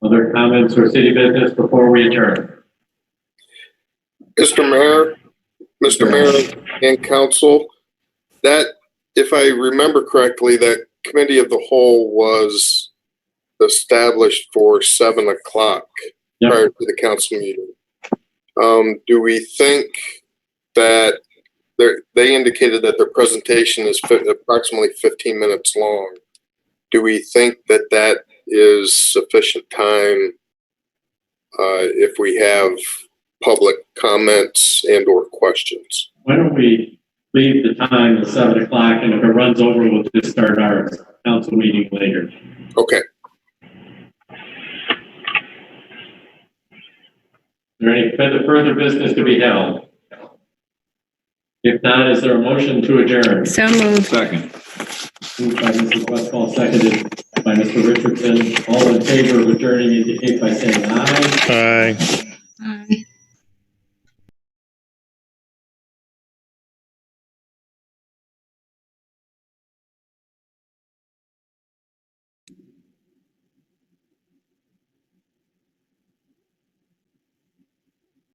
Other comments or city business before we adjourn? Mr. Mayor and council, that, if I remember correctly, that committee of the whole was established for 7 o'clock prior to the council meeting. Do we think that they indicated that their presentation is approximately 15 minutes long? Do we think that that is sufficient time if we have public comments and or questions? Why don't we leave the time at 7 o'clock, and if it runs over, we'll just start our council meeting later. Okay. Is there any further business to be held? If not, is there a motion to adjourn? So moved. Second. Moved by Mrs. Westfall, seconded by Mr. Richardson. All in favor of adjourning indicate by saying aye. Aye.